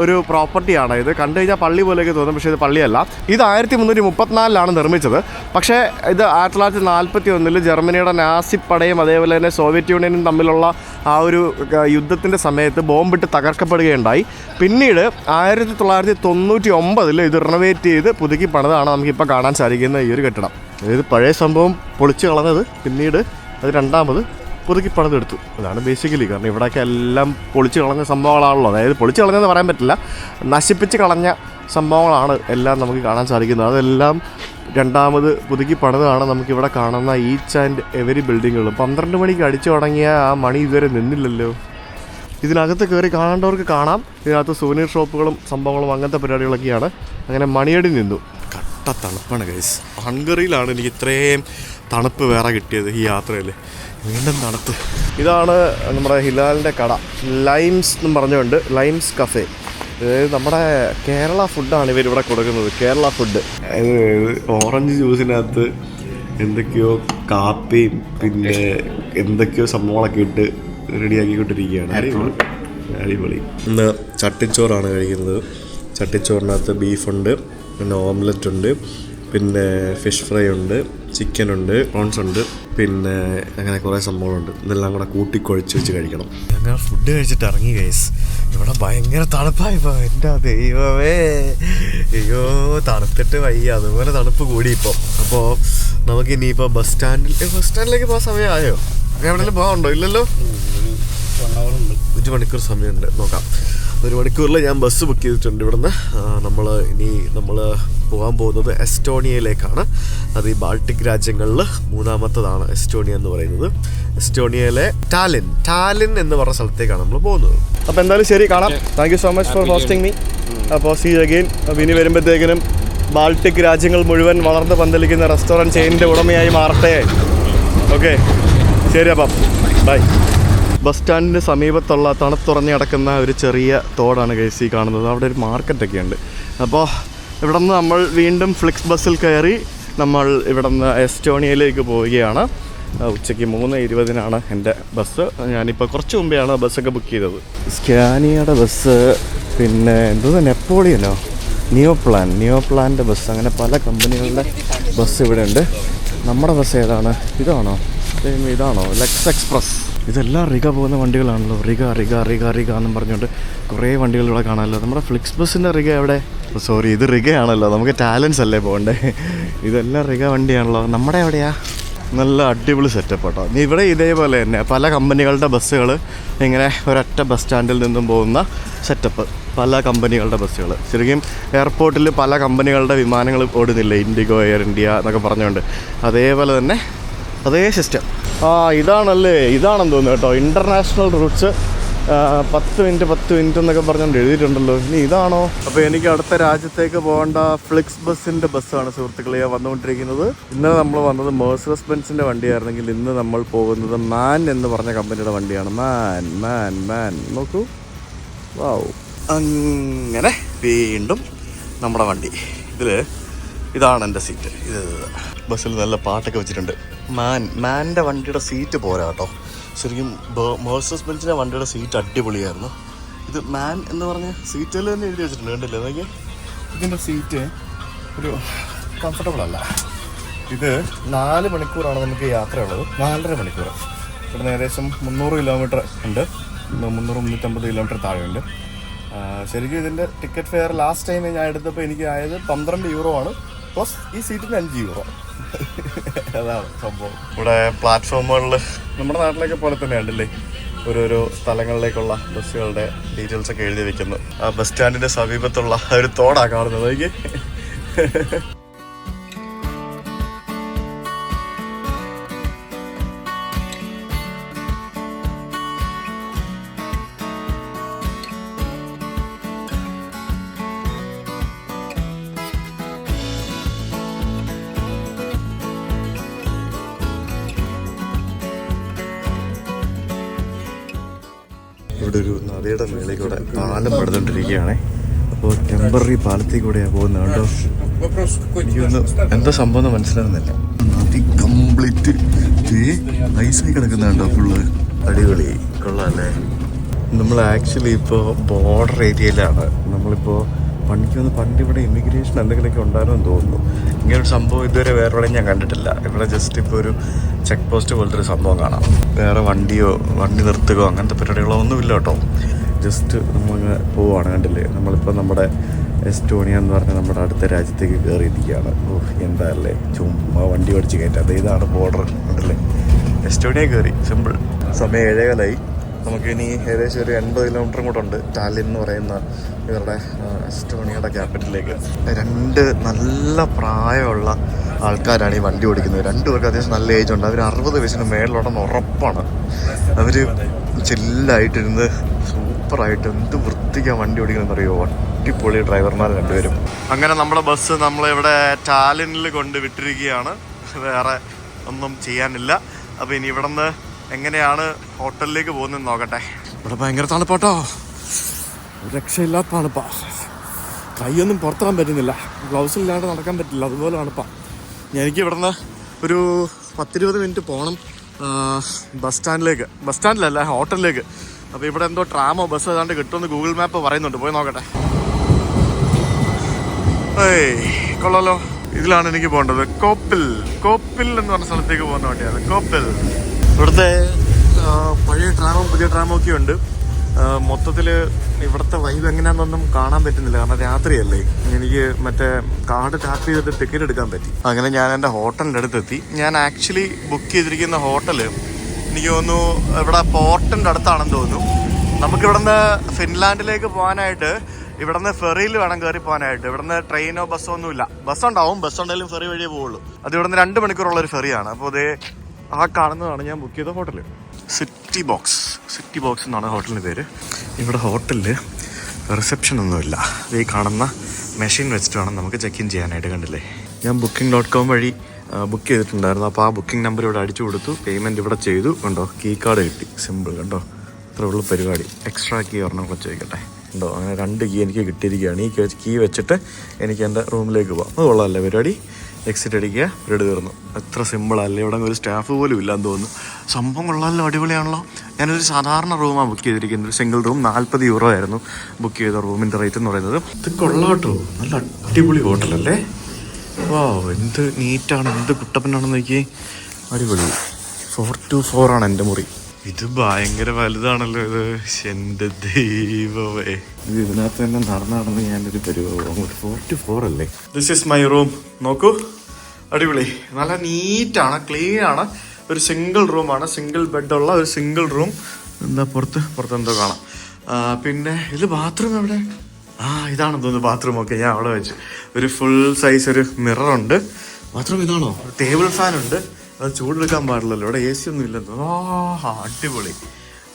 ഒരു പ്രോപ്പർട്ടിയാണ് ഇത്. കണ്ടു കഴിഞ്ഞാൽ പള്ളി പോലെയൊക്കെ തോന്നും, പക്ഷേ ഇത് പള്ളിയല്ല. ഇത് 1334 നിർമ്മിച്ചത്. പക്ഷേ ഇത് 1941 ജർമ്മനിയുടെ നാസിപ്പടയും അതേപോലെ തന്നെ സോവിയറ്റ് യൂണിയനും തമ്മിലുള്ള ആ ഒരു യുദ്ധത്തിൻ്റെ സമയത്ത് ബോംബിട്ട് തകർക്കപ്പെടുകയുണ്ടായി. പിന്നീട് 1999 ഇത് റിനോവേറ്റ് ചെയ്ത് പുതുക്കി പണിതാണ് നമുക്കിപ്പോൾ കാണാൻ സാധിക്കുന്ന ഈ ഒരു കെട്ടിടം. അതായത് പഴയ സംഭവം പൊളിച്ച് കളഞ്ഞത് പിന്നീട് അത് രണ്ടാമത് പുതുക്കി പണിതെടുത്തു. അതാണ് ബേസിക്കലി. കാരണം ഇവിടെയൊക്കെ എല്ലാം പൊളിച്ച് കളഞ്ഞ സംഭവങ്ങളാണല്ലോ. അതായത് പൊളിച്ച് കളഞ്ഞെന്ന് പറയാൻ പറ്റില്ല, നശിപ്പിച്ച് കളഞ്ഞ സംഭവങ്ങളാണ് എല്ലാം നമുക്ക് കാണാൻ സാധിക്കുന്നത്. അതെല്ലാം രണ്ടാമത് പുതുക്കി പണിതാണ് നമുക്കിവിടെ കാണുന്ന ഈച്ച് ആൻഡ് എവരി ബിൽഡിങ്ങുകളും. 12 മണിക്ക് അടിച്ചു തുടങ്ങിയ ആ മണി ഇതുവരെ നിന്നില്ലല്ലോ. ഇതിനകത്ത് കയറി കാണേണ്ടവർക്ക് കാണാം. ഇതിനകത്ത് സൂവനീർ ഷോപ്പുകളും സംഭവങ്ങളും അങ്ങനത്തെ പരിപാടികളൊക്കെയാണ്. അങ്ങനെ മണിയടി നിന്നു. കട്ട തണുപ്പാണ് ഗൈസ്. ഹംഗറിയിലാണ് എനിക്ക് ഇത്രയും തണുപ്പ് വേറെ കിട്ടിയത് ഈ യാത്രയിൽ. വീണ്ടും തണുപ്പ്. ഇതാണ് നമ്മുടെ ഹിലാലിൻ്റെ കട, ലൈംസ് എന്നും പറഞ്ഞുകൊണ്ട്, ലൈംസ് കഫേ. അതായത് നമ്മുടെ കേരള ഫുഡാണ് ഇവരിവിടെ കൊടുക്കുന്നത്. കേരള ഫുഡ്. ഓറഞ്ച് ജ്യൂസിനകത്ത് എന്തൊക്കെയോ കാപ്പിയും പിന്നെ എന്തൊക്കെയോ സംഭവങ്ങളൊക്കെ ഇട്ട് റെഡിയാക്കിക്കൊണ്ടിരിക്കുകയാണ്. അടിപൊളി. ഇന്ന് ചട്ടിച്ചോറാണ് കഴിക്കുന്നത്. ചട്ടിച്ചോറിനകത്ത് ബീഫുണ്ട്, പിന്നെ ഓംലെറ്റ് ഉണ്ട്, പിന്നെ ഫിഷ് ഫ്രൈ ഉണ്ട്, ചിക്കനുണ്ട്, പ്രോൺസ് ഉണ്ട്, പിന്നെ അങ്ങനെ കുറേ സംഭവങ്ങളുണ്ട്. ഇതെല്ലാം കൂടെ കൂട്ടിക്കൊഴിച്ച് വെച്ച് കഴിക്കണം. ഞങ്ങൾ ഫുഡ് കഴിച്ചിട്ട് ഇറങ്ങി ഗൈസ്. ഇവിടെ ഭയങ്കര തണുപ്പായിപ്പോൾ. എൻ്റെ ദൈവമേ, അയ്യോ തണുത്തിട്ട് വയ്യ. അതുപോലെ തണുപ്പ് കൂടി ഇപ്പോൾ. അപ്പോൾ നമുക്ക് ഇനിയിപ്പോൾ ബസ് സ്റ്റാൻഡിലേക്ക് പോകാൻ സമയമായോ? എവിടെയെങ്കിലും പോകാനുണ്ടോ? ഇല്ലല്ലോ. 1 മണിക്കൂർ സമയമുണ്ട്. നോക്കാം. 1 മണിക്കൂറിൽ ഞാൻ ബസ് ബുക്ക് ചെയ്തിട്ടുണ്ട് ഇവിടുന്ന്. നമ്മൾ പോകാൻ പോകുന്നത് എസ്റ്റോണിയയിലേക്കാണ്. അത് ഈ ബാൾട്ടിക് രാജ്യങ്ങളിൽ 3ാമത്തതാണ് എസ്റ്റോണിയ എന്ന് പറയുന്നത്. എസ്റ്റോണിയയിലെ ടാലിൻ എന്ന് പറഞ്ഞ സ്ഥലത്തേക്കാണ് നമ്മൾ പോകുന്നത്. അപ്പോൾ എന്തായാലും ശരി, കാണാം. Thank you so much for hosting me. അപ്പോൾ സീ അഗെയിൻ. ഇനി വരുമ്പോഴത്തേക്കിനും ബാൾട്ടിക് രാജ്യങ്ങൾ മുഴുവൻ വളർന്ന് പന്തലിക്കുന്ന റെസ്റ്റോറൻറ്റ് ചെയിനിൻ്റെ ഉടമയായി മാറട്ടെ. ഓക്കെ, ശരി. അപ്പം ബൈ. ബസ് സ്റ്റാൻഡിൻ്റെ സമീപത്തുള്ള തണുത്തുറഞ്ഞ് കിടക്കുന്ന ഒരു ചെറിയ തോടാണ് ഗൈസ് കാണുന്നത്. അവിടെ ഒരു മാർക്കറ്റൊക്കെ ഉണ്ട്. അപ്പോൾ ഇവിടെ നിന്ന് നമ്മൾ വീണ്ടും ഫ്ലിക്സ് ബസ്സിൽ കയറി നമ്മൾ ഇവിടെ നിന്ന് എസ്റ്റോണിയയിലേക്ക് പോവുകയാണ്. ഉച്ചയ്ക്ക് 3:20 എൻ്റെ ബസ്. ഞാനിപ്പോൾ കുറച്ച് മുമ്പെയാണ് ബസ്സൊക്കെ ബുക്ക് ചെയ്തത്. സ്കാനിയയുടെ ബസ്, പിന്നെ എന്തോന്ന് നിയോപ്ലാൻ്റെ ബസ്, അങ്ങനെ പല കമ്പനികളുടെ ബസ് ഇവിടെ ഉണ്ട്. നമ്മുടെ ബസ് ഏതാണ്? ഇതാണോ? Lux Express. ഇതെല്ലാം റിഗ പോകുന്ന വണ്ടികളാണല്ലോ. റിഗ എന്നും പറഞ്ഞുകൊണ്ട് കുറേ വണ്ടികൾ ഇവിടെ കാണാമല്ലോ. നമ്മുടെ ഫ്ലിക്സ് ബസ്സിൻ്റെ റിഗ എവിടെ? സോറി, ഇത് റിഗയാണല്ലോ, നമുക്ക് ടാലൻസ് അല്ലേ പോകണ്ടേ. ഇതെല്ലാം റിഗ വണ്ടിയാണല്ലോ. നമ്മുടെ എവിടെയാ? നല്ല അടിപൊളി സെറ്റപ്പ് കേട്ടോ. ഇവിടെ ഇതേപോലെ തന്നെ പല കമ്പനികളുടെ ബസ്സുകൾ ഇങ്ങനെ ഒരൊറ്റ ബസ് സ്റ്റാൻഡിൽ നിന്നും പോകുന്ന സെറ്റപ്പ്. പല കമ്പനികളുടെ ബസ്സുകൾ, ശരിക്കും എയർപോർട്ടിൽ പല കമ്പനികളുടെ വിമാനങ്ങൾ ഓടുന്നില്ലേ, ഇൻഡിഗോ, എയർ ഇന്ത്യ എന്നൊക്കെ പറഞ്ഞുകൊണ്ട്, അതേപോലെ തന്നെ അതേ സിസ്റ്റം. ഇതാണല്ലേ, ഇതാണെന്ന് തോന്നുന്നു കേട്ടോ, ഇൻ്റർനാഷണൽ റൂട്ട്സ് 10 മിനിറ്റ് എന്നൊക്കെ പറഞ്ഞുകൊണ്ട് എഴുതിയിട്ടുണ്ടല്ലോ. ഇനി ഇതാണോ? അപ്പോൾ എനിക്ക് അടുത്ത രാജ്യത്തേക്ക് പോകേണ്ട ഫ്ലിക്സ് ബസ്സിൻ്റെ ബസ്സാണ് സുഹൃത്തുക്കളെ വന്നുകൊണ്ടിരിക്കുന്നത്. ഇന്നലെ നമ്മൾ വന്നത് മെഴ്സിഡസ് ബെൻസിൻ്റെ വണ്ടിയായിരുന്നെങ്കിൽ ഇന്ന് നമ്മൾ പോകുന്നത് മാൻ എന്ന് പറഞ്ഞ കമ്പനിയുടെ വണ്ടിയാണ്. മാൻ നോക്കൂ, വാവ്. അങ്ങനെ വീണ്ടും നമ്മുടെ വണ്ടി. ഇതാണ് എൻ്റെ സീറ്റ്. ഇത് ബസ്സിൽ നല്ല പാട്ടൊക്കെ വെച്ചിട്ടുണ്ട്. മാൻ്റെ വണ്ടിയുടെ സീറ്റ് പോരാ കേട്ടോ. ശരിക്കും മെഴ്സിഡസ് ബെൻസിൻ്റെ വണ്ടിയുടെ സീറ്റ് അടിപൊളിയായിരുന്നു. ഇത് മാൻ എന്ന് പറഞ്ഞ സീറ്റിൽ തന്നെ എഴുതി വെച്ചിട്ടുണ്ട്, കണ്ടില്ലേ? അതൊക്കെ ഇതിൻ്റെ സീറ്റ് ഒരു കംഫർട്ടബിൾ അല്ല. ഇത് 4 മണിക്കൂറാണ് നമുക്ക് യാത്രയുള്ളത്, 4.5 മണിക്കൂർ. ഇവിടുന്ന് ഏകദേശം 300 കിലോമീറ്റർ ഉണ്ട്, 300-350 കിലോമീറ്റർ താഴെയുണ്ട്. ശരിക്കും ഇതിൻ്റെ ടിക്കറ്റ് ഫെയർ ലാസ്റ്റ് ടൈം ഞാൻ എടുത്തപ്പോൾ എനിക്ക് ആയത് 12 യൂറോ ആണ്, പ്ലസ് ഈ സീറ്റിന് 5 യൂറോ. അതാണ് സംഭവം. ഇവിടെ പ്ലാറ്റ്ഫോമുകളിൽ നമ്മുടെ നാട്ടിലൊക്കെ പോലെ തന്നെ ഉണ്ടല്ലേ, ഓരോരോ സ്ഥലങ്ങളിലേക്കുള്ള ബസ്സുകളുടെ ഡീറ്റെയിൽസ് ഒക്കെ എഴുതി വെക്കുന്നു. ആ ബസ് സ്റ്റാൻഡിൻ്റെ സമീപത്തുള്ള ഒരു തോടാണ് കാണുന്നത്. എനിക്ക് ഇവിടെ ഒരു നദിയുടെ മേളിൽ കൂടെ പാലം പണിതുകൊണ്ടിരിക്കുകയാണേ. അപ്പോൾ ടെമ്പററി പാലത്തിൽ കൂടെയാണ് പോകുന്നത് കേട്ടോ. എനിക്കൊന്നും എന്താ സംഭവം മനസ്സിലാകുന്നില്ല. നദി കംപ്ലീറ്റ് ഐസായി കിടക്കുന്നുണ്ടോ, ഫുള്ള് അടിപൊളി, കൊള്ളാമല്ലേ. നമ്മൾ ആക്ച്വലി ഇപ്പോൾ ബോർഡർ ഏരിയയിലാണ്. നമ്മളിപ്പോൾ പണ്ട് ഇവിടെ ഇമിഗ്രേഷൻ എന്തെങ്കിലുമൊക്കെ ഉണ്ടായിരുന്നെന്ന് തോന്നുന്നു. ഇങ്ങനൊരു സംഭവം ഇതുവരെ വേറെ എവിടെയും ഞാൻ കണ്ടിട്ടില്ല. ഇവിടെ ജസ്റ്റ് ഇപ്പോൾ ഒരു ചെക്ക് പോസ്റ്റ് പോലത്തെ ഒരു സംഭവം കാണാം. വേറെ വണ്ടി നിർത്തുകയോ അങ്ങനത്തെ പരിപാടികളോ ഒന്നുമില്ല കേട്ടോ. ജസ്റ്റ് നമ്മളിങ്ങനെ പോവുകയാണ്, കണ്ടില്ലേ? നമ്മളിപ്പോൾ നമ്മുടെ എസ്റ്റോണിയ എന്ന് പറഞ്ഞാൽ നമ്മുടെ അടുത്ത രാജ്യത്തേക്ക് കയറിയിരിക്കുകയാണ്. എന്താ അല്ലേ, ചുമ്മാ വണ്ടി ഓടിച്ച് കയറ്റാം. ഇതാണ് ബോർഡർ, കണ്ടില്ലേ? എസ്റ്റോണിയ കയറി, സിമ്പിൾ. സമയം 7:15. നമുക്കിനി ഏകദേശം ഒരു 80 കിലോമീറ്ററും കൂടെ ഉണ്ട് ടാലിൻ എന്ന് പറയുന്ന ഇവരുടെ എസ്റ്റോണിയയുടെ ക്യാപിറ്റലിലേക്ക്. 2 നല്ല പ്രായമുള്ള ആൾക്കാരാണ് ഈ വണ്ടി ഓടിക്കുന്നത്. 2 പേർക്ക് അത്യാവശ്യം നല്ല ഏജ് ഉണ്ട്. അവർ 60 വയസ്സിന് മേളിലുണ്ടെന്ന് ഉറപ്പാണ്. അവർ ചില്ലായിട്ടിരുന്ന് സൂപ്പറായിട്ട് എന്ത് വൃത്തിക്കാണ് വണ്ടി ഓടിക്കുന്നതെന്ന് അറിയുമോ. അടിപൊളി ഡ്രൈവർമാർ 2 പേരും. അങ്ങനെ നമ്മുടെ ബസ് നമ്മളിവിടെ ടാലിനിൽ കൊണ്ട് വിട്ടിരിക്കുകയാണ്. വേറെ ഒന്നും ചെയ്യാനില്ല. അപ്പോൾ ഇനി ഇവിടെ നിന്ന് എങ്ങനെയാണ് ഹോട്ടലിലേക്ക് പോകുന്നതെന്ന് നോക്കട്ടെ. ഇവിടെ ഭയങ്കര തണുപ്പാട്ടോ, രക്ഷയില്ലാത്ത തണുപ്പാ. കൈയൊന്നും പുറത്തിടാൻ പറ്റുന്നില്ല, ഗ്ലൗസ് ഇല്ലാണ്ട് നടക്കാൻ പറ്റില്ല, അതുപോലെ തണുപ്പാ. എനിക്ക് ഇവിടെ നിന്ന് ഒരു 10-20 മിനിറ്റ് പോകണം ബസ് സ്റ്റാൻഡിലല്ല, ഹോട്ടലിലേക്ക്. അപ്പോൾ ഇവിടെ എന്തോ ട്രാമോ ബസ് ഏതാണ്ട് കിട്ടുമെന്ന് ഗൂഗിൾ മാപ്പ് പറയുന്നുണ്ട്, പോയി നോക്കട്ടെ. കൊള്ളാലോ. ഇതിലാണ് എനിക്ക് പോകേണ്ടത്. കോപ്പിൽ എന്ന് പറഞ്ഞ സ്ഥലത്തേക്ക് പോകുന്ന വണ്ടിയാണ് കോപ്പിൽ. ഇവിടുത്തെ പഴയ ട്രാമും പുതിയ ട്രാമും ഒക്കെ ഉണ്ട്. മൊത്തത്തിൽ ഇവിടുത്തെ വൈബ് എങ്ങനെയാണെന്നൊന്നും കാണാൻ പറ്റുന്നില്ല, കാരണം രാത്രിയല്ലേ. എനിക്ക് മറ്റേ കാർഡ് ടാപ്പ് ചെയ്തിട്ട് ടിക്കറ്റ് എടുക്കാൻ പറ്റി. അങ്ങനെ ഞാൻ എൻ്റെ ഹോട്ടലിൻ്റെ അടുത്തെത്തി. ഞാൻ ആക്ച്വലി ബുക്ക് ചെയ്തിരിക്കുന്ന ഹോട്ടൽ എനിക്ക് തോന്നുന്നു ഇവിടെ പോർട്ടിൻ്റെ അടുത്താണെന്ന് തോന്നുന്നു. നമുക്കിവിടെ നിന്ന് ഫിൻലാൻഡിലേക്ക് പോകാനായിട്ട് ഇവിടുന്ന് ഫെറിയിൽ വേണം കയറി പോകാനായിട്ട്. ഇവിടുന്ന് ട്രെയിനോ ബസ്സോ ഒന്നുമില്ല. ബസ്സുണ്ടാവും, ബസ്സുണ്ടെങ്കിലും ഫെറി വഴിയേ പോവുള്ളൂ. അത് ഇവിടുന്ന് 2 മണിക്കൂറുള്ളൊരു ഫെറിയാണ്. അപ്പോൾ അതേ ആ കാണുന്നതാണ് ഞാൻ ബുക്ക് ചെയ്ത ഹോട്ടൽ. സിറ്റി ബോക്സ് എന്നാണ് ഹോട്ടലിൻ്റെ പേര്. ഇവിടെ ഹോട്ടലിൽ റിസപ്ഷൻ ഒന്നുമില്ല. ഈ കാണുന്ന മെഷീൻ വെച്ചിട്ട് വേണം നമുക്ക് ചെക്ക് ഇൻ ചെയ്യാനായിട്ട്, കണ്ടില്ലേ? ഞാൻ booking.com വഴി ബുക്ക് ചെയ്തിട്ടുണ്ടായിരുന്നു. അപ്പോൾ ആ ബുക്കിംഗ് നമ്പർ ഇവിടെ അടിച്ചു കൊടുത്തു, പേയ്മെൻറ്റ് ഇവിടെ ചെയ്തു. കണ്ടോ, കീ കാർഡ് കിട്ടി. സിമ്പിൾ, കണ്ടോ, ഇത്ര ഉള്ള പരിപാടി. എക്സ്ട്രാ കീ ഒരെണ്ണം കുറച്ച് ചോദിക്കട്ടെ. ഉണ്ടോ, അങ്ങനെ 2 കീ എനിക്ക് കിട്ടിയിരിക്കുകയാണ്. ഈ കീ വെച്ചിട്ട് എനിക്ക് എൻ്റെ റൂമിലേക്ക് പോകാം. അത് കൊള്ളാമല്ലേ പരിപാടി. എക്സിറ്റ് അടിക്കുക, പരിപാടി തീർന്നു. എത്ര സിമ്പിളല്ലേ. ഇവിടെ ഒരു സ്റ്റാഫ് പോലും ഇല്ലാന്ന് തോന്നുന്നു. സംഭവം കൊള്ളാമല്ലോ, അടിപൊളിയാണല്ലോ. ഞാനൊരു സാധാരണ റൂമാണ് ബുക്ക് ചെയ്തിരിക്കുന്നത്. ഒരു സിംഗിൾ റൂം 40 യൂറോ ആയിരുന്നു ബുക്ക് ചെയ്ത റൂമിൻ്റെ റേറ്റ് എന്ന് പറയുന്നത്. ഇത് കൊള്ളാട്ടോ, നല്ല അടിപൊളി ഹോട്ടലല്ലേ. വാ, എന്ത് നീറ്റാണ്, എന്ത് കുട്ടപ്പനാണെന്ന് നോക്കി. അടിപൊളി. 4-4 ആണ് എൻ്റെ മുറി. ഇത് ഭയങ്കര വലുതാണല്ലോ ഇത്. എൻ്റെ ദൈവമേ, ഇത് ഇതിനകത്ത് തന്നെ നടന്ന് ഞാനൊരു പരിപാടി. അങ്ങോട്ട് 44 അല്ലേ? This is my room. നോക്കൂ, അടിപൊളി, നല്ല നീറ്റാണ്, ക്ലീൻ ആണ്. ഒരു സിംഗിൾ റൂമാണ്, സിംഗിൾ ബെഡുള്ള ഒരു സിംഗിൾ റൂം. എന്താ പുറത്ത് എന്തോ കാണാം. പിന്നെ ഇത് ബാത്റൂം എവിടെ? ഇതാണെന്ന് തോന്നുന്നു ബാത്റൂം. ഒക്കെ ഞാൻ അവിടെ വെച്ച് ഒരു ഫുൾ സൈസ് ഒരു മിററുണ്ട്. ബാത്റൂം ഇതാണോ? ടേബിൾ ഫാൻ ഉണ്ട്, അത് ചൂടെടുക്കാൻ പാടില്ലല്ലോ. ഇവിടെ AC ഒന്നും ഇല്ലെന്ന്. അടിപൊളി,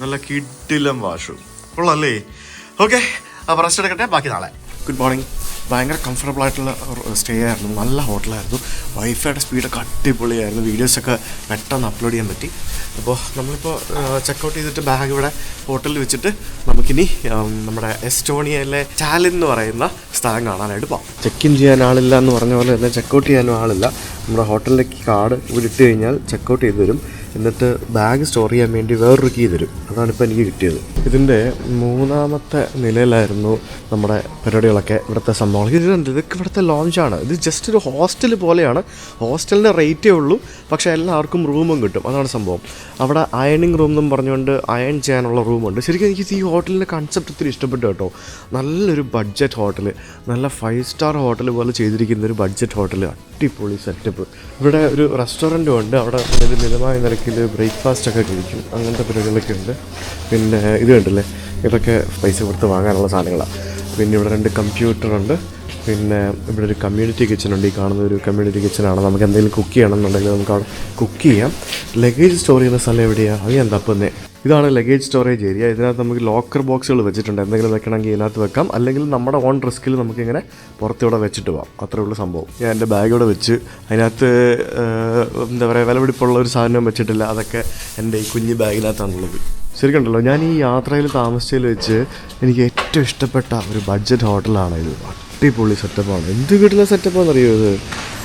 നല്ല കിടിലം വാഷ്റൂം. കൊള്ളാല്ലേ? ഓക്കെ, അപ്പോൾ റെസ്റ്റ് എടുക്കട്ടെ, ബാക്കി നാളെ. Good morning. ഭയങ്കര കംഫർട്ടബിൾ ആയിട്ടുള്ള സ്റ്റേ ആയിരുന്നു, നല്ല ഹോട്ടലായിരുന്നു. വൈഫൈയുടെ സ്പീഡൊക്കെ അടിപൊളിയായിരുന്നു, വീഡിയോസൊക്കെ പെട്ടെന്ന് അപ്ലോഡ് ചെയ്യാൻ പറ്റി. അപ്പോൾ നമ്മളിപ്പോൾ ചെക്കൗട്ട് ചെയ്തിട്ട് ബാഗ് ഇവിടെ ഹോട്ടലിൽ വെച്ചിട്ട് നമുക്കിനി നമ്മുടെ എസ്റ്റോണിയയിലെ ടാലിൻ എന്ന് പറയുന്ന സ്ഥലം കാണാനായിട്ട് പോകാം. ചെക്ക് ഇൻ ചെയ്യാൻ ആളില്ല എന്ന് പറഞ്ഞ പോലെ തന്നെ ചെക്കൗട്ട് ചെയ്യാനും ആളില്ല. നമ്മുടെ ഹോട്ടലിലേക്ക് കാർഡ് ഇവിടെ ഇട്ട് കഴിഞ്ഞാൽ ചെക്കൗട്ട് ചെയ്ത് തരും. എന്നിട്ട് ബാഗ് സ്റ്റോർ ചെയ്യാൻ വേണ്ടി വേറൊരു കീ തരും. അതാണിപ്പോൾ എനിക്ക് കിട്ടിയത്. ഇതിൻ്റെ 3ാമത്തെ നിലയിലായിരുന്നു നമ്മുടെ പരിപാടികളൊക്കെ, ഇവിടുത്തെ സംഭവങ്ങൾ. ഇതൊക്കെ ഇവിടുത്തെ ലോഞ്ചാണ്. ഇത് ജസ്റ്റ് ഒരു ഹോസ്റ്റൽ പോലെയാണ്. ഹോസ്റ്റലിൻ്റെ റേറ്റേ ഉള്ളൂ, പക്ഷേ എല്ലാവർക്കും റൂമും കിട്ടും. അതാണ് സംഭവം. അവിടെ അയണിങ് റൂം എന്നും പറഞ്ഞുകൊണ്ട് അയൺ ചെയ്യാനുള്ള റൂമുണ്ട്. ശരിക്കും എനിക്ക് ഈ ഹോട്ടലിൻ്റെ കൺസെപ്റ്റ് ഒത്തിരി ഇഷ്ടപ്പെട്ടു കേട്ടോ. നല്ലൊരു ബഡ്ജറ്റ് ഹോട്ടൽ, നല്ല 5 സ്റ്റാർ ഹോട്ടൽ പോലെ ചെയ്തിരിക്കുന്ന ഒരു ബഡ്ജറ്റ് ഹോട്ടൽ, അടിപൊളി സെറ്റപ്പ്. ഇവിടെ ഒരു റെസ്റ്റോറൻറ്റും ഉണ്ട്. അവിടെ ഒരു മിതമായ നിരക്കിൽ ബ്രേക്ക്ഫാസ്റ്റൊക്കെ കഴിക്കും, അങ്ങനത്തെ പരിപാടികളൊക്കെ ഉണ്ട്. പിന്നെ ഇത് കണ്ടില്ലേ, ഇതൊക്കെ പൈസ കൊടുത്ത് വാങ്ങാനുള്ള സാധനങ്ങളാണ്. പിന്നെ ഇവിടെ 2 കമ്പ്യൂട്ടറുണ്ട്. പിന്നെ ഇവിടെ ഒരു കമ്മ്യൂണിറ്റി കിച്ചൺ ഉണ്ട്. ഈ കാണുന്ന ഒരു കമ്മ്യൂണിറ്റി കിച്ചണാണ്. നമുക്ക് എന്തെങ്കിലും കുക്ക് ചെയ്യണമെന്നുണ്ടെങ്കിൽ നമുക്ക് അവിടെ കുക്ക് ചെയ്യാം. ലഗേജ് സ്റ്റോർ ചെയ്യുന്ന സ്ഥലം എവിടെയാണ്? അത് ഞാൻ തപ്പുന്നേ. ഇതാണ് ലഗേജ് സ്റ്റോറേജ് ഏരിയ. ഇതിനകത്ത് നമുക്ക് ലോക്കർ ബോക്സുകൾ വെച്ചിട്ടുണ്ട്. എന്തെങ്കിലും വെക്കണമെങ്കിൽ ഇതിനകത്ത് വെക്കാം, അല്ലെങ്കിൽ നമ്മുടെ ഓൺ റിസ്കിൽ നമുക്കിങ്ങനെ പുറത്തിവിടെ വെച്ചിട്ട് പോകാം. അത്രേ ഉള്ളൂ സംഭവം. ഞാൻ എൻ്റെ ബാഗ് ഇവിടെ വെച്ച് അതിനകത്ത് എന്താ പറയുക, വിലപിടിപ്പുള്ള ഒരു സാധനവും വെച്ചിട്ടില്ല. അതൊക്കെ എൻ്റെ ഈ കുഞ്ഞ് ബാഗിനകത്താണുള്ളത്. ശരിക്കുണ്ടല്ലോ, ഞാൻ ഈ യാത്രയിൽ താമസിച്ചതിൽ വെച്ച് എനിക്ക് ഏറ്റവും ഇഷ്ടപ്പെട്ട ഒരു ബഡ്ജറ്റ് ഹോട്ടലാണ് ഇത്. അടിപൊളി സെറ്റപ്പാണ്. എന്ത് കിട്ടുന്ന സെറ്റപ്പാണെന്ന് അറിയോ ഇത്?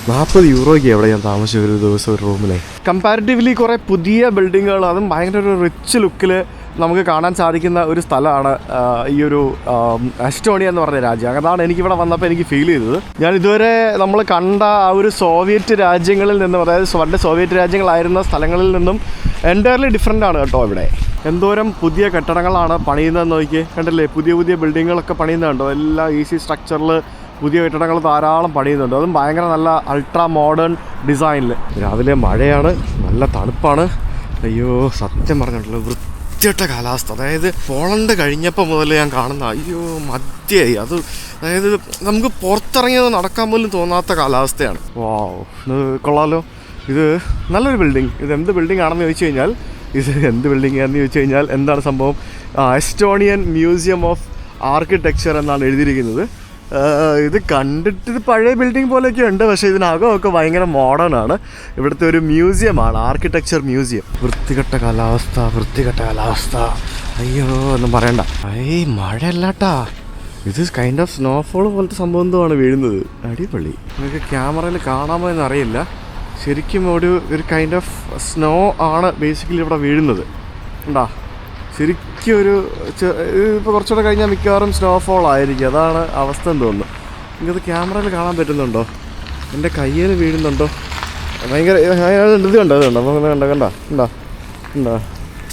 40 യൂറോയ്ക്ക് എവിടെ ഞാൻ താമസിച്ച ഒരു ദിവസം ഒരു റൂമിലെ. കമ്പാരിറ്റീവ്ലി കുറേ പുതിയ ബിൽഡിങ്ങുകൾ, അതും ഭയങ്കര ഒരു റിച്ച് ലുക്കിൽ നമുക്ക് കാണാൻ സാധിക്കുന്ന ഒരു സ്ഥലമാണ് ഈ ഒരു എസ്റ്റോണിയ എന്ന് പറഞ്ഞ രാജ്യം. അതാണ് എനിക്കിവിടെ വന്നപ്പോൾ എനിക്ക് ഫീൽ ചെയ്തത്. ഞാൻ ഇതുവരെ നമ്മൾ കണ്ട ആ ഒരു സോവിയറ്റ് രാജ്യങ്ങളിൽ നിന്നും, അതായത് പണ്ട് സോവിയറ്റ് രാജ്യങ്ങളായിരുന്ന സ്ഥലങ്ങളിൽ നിന്നും എൻറ്റയർലി ഡിഫറെൻ്റ് ആണ് കേട്ടോ. ഇവിടെ എന്തോരം പുതിയ കെട്ടിടങ്ങളാണ് പണിയുന്നതെന്ന് നോക്കി, കണ്ടില്ലേ? പുതിയ ബിൽഡിങ്ങുകളൊക്കെ പണിയുന്നുണ്ടോ? എല്ലാം ഈസി സ്ട്രക്ചറിൽ പുതിയ കെട്ടിടങ്ങൾ ധാരാളം പണിയുന്നുണ്ട്. അതും ഭയങ്കര നല്ല അൾട്രാ മോഡേൺ ഡിസൈനിൽ. രാവിലെ മഴയാണ്, നല്ല തണുപ്പാണ്. അയ്യോ, സത്യം പറഞ്ഞിട്ടുള്ള വൃത്തികെട്ട കാലാവസ്ഥ. അതായത് പോളണ്ട് കഴിഞ്ഞപ്പോൾ മുതൽ ഞാൻ കാണുന്ന മധ്യയായി അത്. അതായത് നമുക്ക് പുറത്തിറങ്ങിയത് നടക്കാൻ പോലും തോന്നാത്ത കാലാവസ്ഥയാണ്. വാവ്, ഇത് കൊള്ളാലോ. ഇത് നല്ലൊരു ബിൽഡിംഗ്. ഇത് എന്ത് ബിൽഡിംഗ് ആണെന്ന് ചോദിച്ചു കഴിഞ്ഞാൽ എന്താണ് സംഭവം? എസ്റ്റോണിയൻ മ്യൂസിയം ഓഫ് ആർക്കിടെക്ചർ എന്നാണ് എഴുതിയിരിക്കുന്നത്. ഇത് കണ്ടിട്ട് ഇത് പഴയ ബിൽഡിംഗ് പോലെയൊക്കെ ഉണ്ട്, പക്ഷേ ഇതിനകമൊക്കെ ഭയങ്കര മോഡേൺ ആണ്. ഇവിടുത്തെ ഒരു മ്യൂസിയമാണ്, ആർക്കിടെക്ചർ മ്യൂസിയം. വൃത്തികെട്ട കാലാവസ്ഥ. അയ്യോ, ഒന്നും പറയണ്ട. മഴയല്ലാട്ടാ, ഇത് കൈൻഡ് ഓഫ് സ്നോഫോൾ പോലത്തെ സംഭവം എന്തോമാണ് വീഴുന്നത്. അടിപൊളി. നിങ്ങൾക്ക് ക്യാമറയിൽ കാണാമോ എന്നറിയില്ല. ശരിക്കും ഒരു കൈൻഡ് ഓഫ് സ്നോ ആണ് ബേസിക്കലി ഇവിടെ വീഴുന്നത്. ഉണ്ടാ, ശരിക്കും ഇപ്പോൾ കുറച്ചുകൂടെ കഴിഞ്ഞാൽ മിക്കവാറും സ്നോഫോൾ ആയിരിക്കും. അതാണ് അവസ്ഥ എന്ന് തോന്നുന്നു. നിങ്ങൾക്കത് ക്യാമറയിൽ കാണാൻ പറ്റുന്നുണ്ടോ? എൻ്റെ കയ്യിൽ വീഴുന്നുണ്ടോ? ഭയങ്കര ഇത് കണ്ടോ?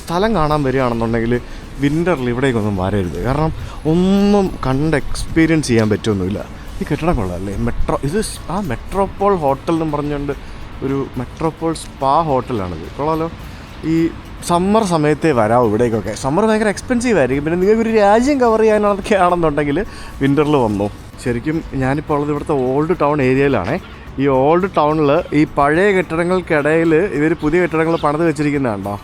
സ്ഥലം കാണാൻ വരികയാണെന്നുണ്ടെങ്കിൽ വിൻ്ററിൽ ഇവിടേക്കൊന്നും വരരുത്. കാരണം ഒന്നും കണ്ട് എക്സ്പീരിയൻസ് ചെയ്യാൻ പറ്റുമൊന്നുമില്ല. ഈ കെട്ടിടം കൊള്ളാമല്ലേ? ഇത് മെട്രോപോൾ ഹോട്ടൽ എന്നും പറഞ്ഞുകൊണ്ട് ഒരു മെട്രോപോൾ സ്പാ ഹോട്ടലാണിത്. കൊള്ളാമല്ലോ. ഈ സമ്മർ സമയത്തേ വരാവും ഇവിടേക്കൊക്കെ. സമ്മർ ഭയങ്കര എക്സ്പെൻസീവ് ആയിരിക്കും. പിന്നെ നിങ്ങൾക്ക് ഒരു രാജ്യം കവർ ചെയ്യാനൊക്കെ ആണെന്നുണ്ടെങ്കിൽ വിൻ്ററിൽ വന്നു. ശരിക്കും ഞാനിപ്പോൾ ഉള്ളത് ഇവിടുത്തെ ഓൾഡ് ടൗൺ ഏരിയയിലാണേ. ഈ ഓൾഡ് ടൗണിൽ ഈ പഴയ കെട്ടിടങ്ങൾക്കിടയിൽ ഇവർ പുതിയ കെട്ടിടങ്ങൾ പണിത് വെച്ചിരിക്കുന്നതുണ്ടോ?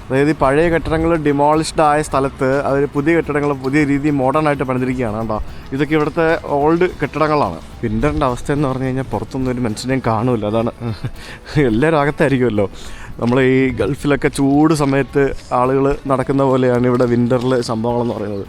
അതായത് ഈ പഴയ കെട്ടിടങ്ങൾ ഡിമോളിഷ്ഡ് ആയ സ്ഥലത്ത് അവർ പുതിയ കെട്ടിടങ്ങൾ പുതിയ രീതി മോഡേൺ ആയിട്ട് പണിതിരിക്കുകയാണ് കേട്ടോ. ഇതൊക്കെ ഇവിടുത്തെ ഓൾഡ് കെട്ടിടങ്ങളാണ്. വിൻ്ററിൻ്റെ അവസ്ഥ എന്ന് പറഞ്ഞു കഴിഞ്ഞാൽ പുറത്തൊന്നും ഒരു മനുഷ്യനെയും കാണുമല്ലോ. അതാണ്, എല്ലാവരും അകത്തായിരിക്കുമല്ലോ. നമ്മൾ ഈ ഗൾഫിലൊക്കെ ചൂട് സമയത്ത് ആളുകൾ നടക്കുന്ന പോലെയാണ് ഇവിടെ വിൻ്ററിൽ സംഭവങ്ങളെന്ന് പറയുന്നത്.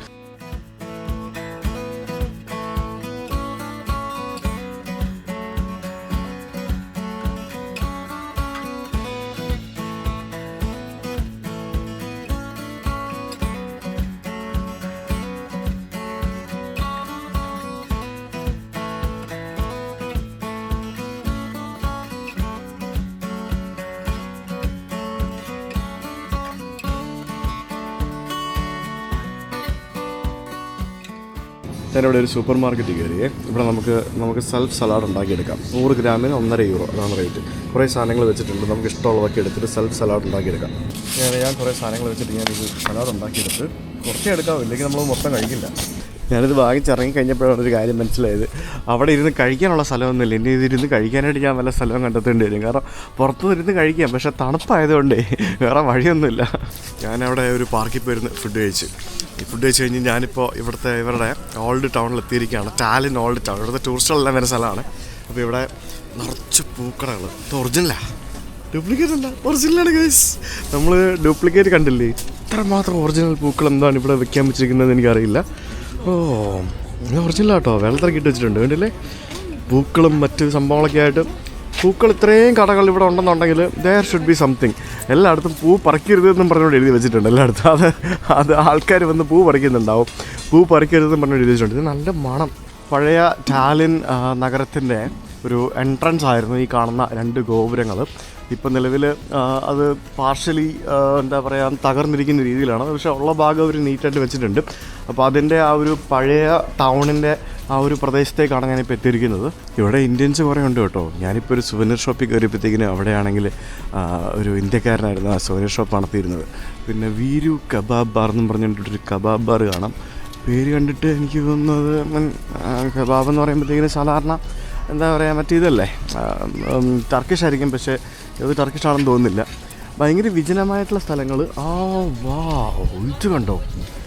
ഞാനിവിടെ ഒരു സൂപ്പർ മാർക്കറ്റ് കയറിയേ. ഇവിടെ നമുക്ക് സെൽഫ് സലാഡ് ഉണ്ടാക്കിയെടുക്കാം. 100 ഗ്രാമിന് €1.5 അതാണ് റേറ്റ്. കുറേ സാധനങ്ങൾ വെച്ചിട്ടുണ്ട്. നമുക്ക് ഇഷ്ടമുള്ളതൊക്കെ എടുത്തിട്ട് സെൽഫ് സലാഡ് ഉണ്ടാക്കിയെടുക്കാം. ഞാൻ കുറേ സാധനങ്ങൾ വെച്ചിട്ട് ഞാനിത് സലാഡ് ഉണ്ടാക്കിയെടുത്ത് കുറച്ചേ എടുക്കാവും, ഇല്ലെങ്കിൽ നമ്മൾ മൊത്തം കഴിക്കില്ല. ഞാനിത് വാങ്ങിച്ചിറങ്ങി കഴിഞ്ഞപ്പോഴാണ് ഒരു കാര്യം മനസ്സിലായത്. അവിടെ ഇരുന്ന് കഴിക്കാനുള്ള സ്ഥലമൊന്നുമില്ല. ഇനി ഇതിരുന്ന് കഴിക്കാനായിട്ട് ഞാൻ വല്ല സ്ഥലവും കണ്ടെത്തേണ്ടി വരും. കാരണം പുറത്തു ഇരുന്ന് കഴിക്കാം, പക്ഷേ തണുപ്പായതുകൊണ്ടേ വേറെ വഴിയൊന്നുമില്ല. ഞാനവിടെ ഒരു പാർക്കിൽ പോയിരുന്ന് ഫുഡ് കഴിച്ച് കഴിഞ്ഞ് ഞാനിപ്പോൾ ഇവരുടെ ഓൾഡ് ടൗണിൽ എത്തിയിരിക്കുകയാണ്. Tallinn old town. ഇവിടുത്തെ ടൂറിസ്റ്റുകളെല്ലാം വരുന്ന സ്ഥലമാണ്. അപ്പോൾ ഇവിടെ നിറച്ച് പൂക്കടകൾ. ഇത് ഒറിജിനലാണ്, ഡ്യൂപ്ലിക്കേറ്റ് അല്ല, ഒറിജിനലാണ് ഗൈസ്. നമ്മൾ ഡ്യൂപ്ലിക്കേറ്റ് കണ്ടില്ലേ? ഇത്രമാത്രം ഒറിജിനൽ പൂക്കൾ എന്താണ് ഇവിടെ വെക്കാൻ വെച്ചിരിക്കുന്നത് എനിക്കറിയില്ല. ഇത് ഒറിജിനൽ കേട്ടോ, വെള്ളത്തിറക്കി ഇട്ട് വെച്ചിട്ടുണ്ട് കണ്ടില്ലേ? പൂക്കളും മറ്റ് സംഭവങ്ങളൊക്കെ ആയിട്ട്. പൂക്കൾ ഇത്രയും കടകൾ ഇവിടെ ഉണ്ടെന്നുണ്ടെങ്കിൽ ദെയർ ഷുഡ് ബി സംതിങ്. എല്ലായിടത്തും പൂ പറിക്കരുതെന്നും പറഞ്ഞുകൊണ്ട് എഴുതി വെച്ചിട്ടുണ്ട് എല്ലായിടത്തും. അത് ആൾക്കാർ വന്ന് പൂ പറിക്കുന്നുണ്ടാവും. പൂ പറിക്കരുതെന്നും പറഞ്ഞുകൊണ്ട് എഴുതി വെച്ചിട്ടുണ്ട്. ഇത് നല്ല മണം. പഴയ ടാലിൻ നഗരത്തിൻ്റെ ഒരു എൻട്രൻസ് ആയിരുന്നു ഈ കാണുന്ന 2 ഗോപുരങ്ങൾ. ഇപ്പം നിലവിൽ അത് പാർഷ്യലി എന്താ പറയുക തകർന്നിരിക്കുന്ന രീതിയിലാണ്. പക്ഷേ ഉള്ള ഭാഗം അവർ നീറ്റായിട്ട് വെച്ചിട്ടുണ്ട്. അപ്പോൾ അതിൻ്റെ ആ ഒരു പഴയ ടൗണിൻ്റെ ആ ഒരു പ്രദേശത്തേക്കാണ് ഞാനിപ്പോൾ എത്തിയിരിക്കുന്നത്. ഇവിടെ ഇന്ത്യൻസ് കുറേ ഉണ്ട് കേട്ടോ. ഞാനിപ്പോൾ ഒരു സുവനീർ ഷോപ്പിൽ കയറിയപ്പോഴത്തേക്കിന് അവിടെയാണെങ്കിൽ ഒരു ഇന്ത്യക്കാരനായിരുന്നു ആ സുവനീർ ഷോപ്പ് നടത്തിയിരുന്നത്. പിന്നെ വീരു കബാബ് ബാർ എന്നും പറഞ്ഞിട്ടൊരു കബാബ് ബാർ കാണാം. പേര് കണ്ടിട്ട് എനിക്ക് തോന്നുന്നത് കബാബ് എന്ന് പറയുമ്പോഴത്തേക്കിന് സാധാരണ എന്താ പറയുക മറ്റേ ഇതല്ലേ, ടർക്കിഷ് ആയിരിക്കും. പക്ഷേ ഇത് ടർക്കിഷ് ആണെന്ന് തോന്നുന്നില്ല. ഭയങ്കര വിജനമായിട്ടുള്ള സ്ഥലങ്ങൾ. ഇത് കണ്ടോ,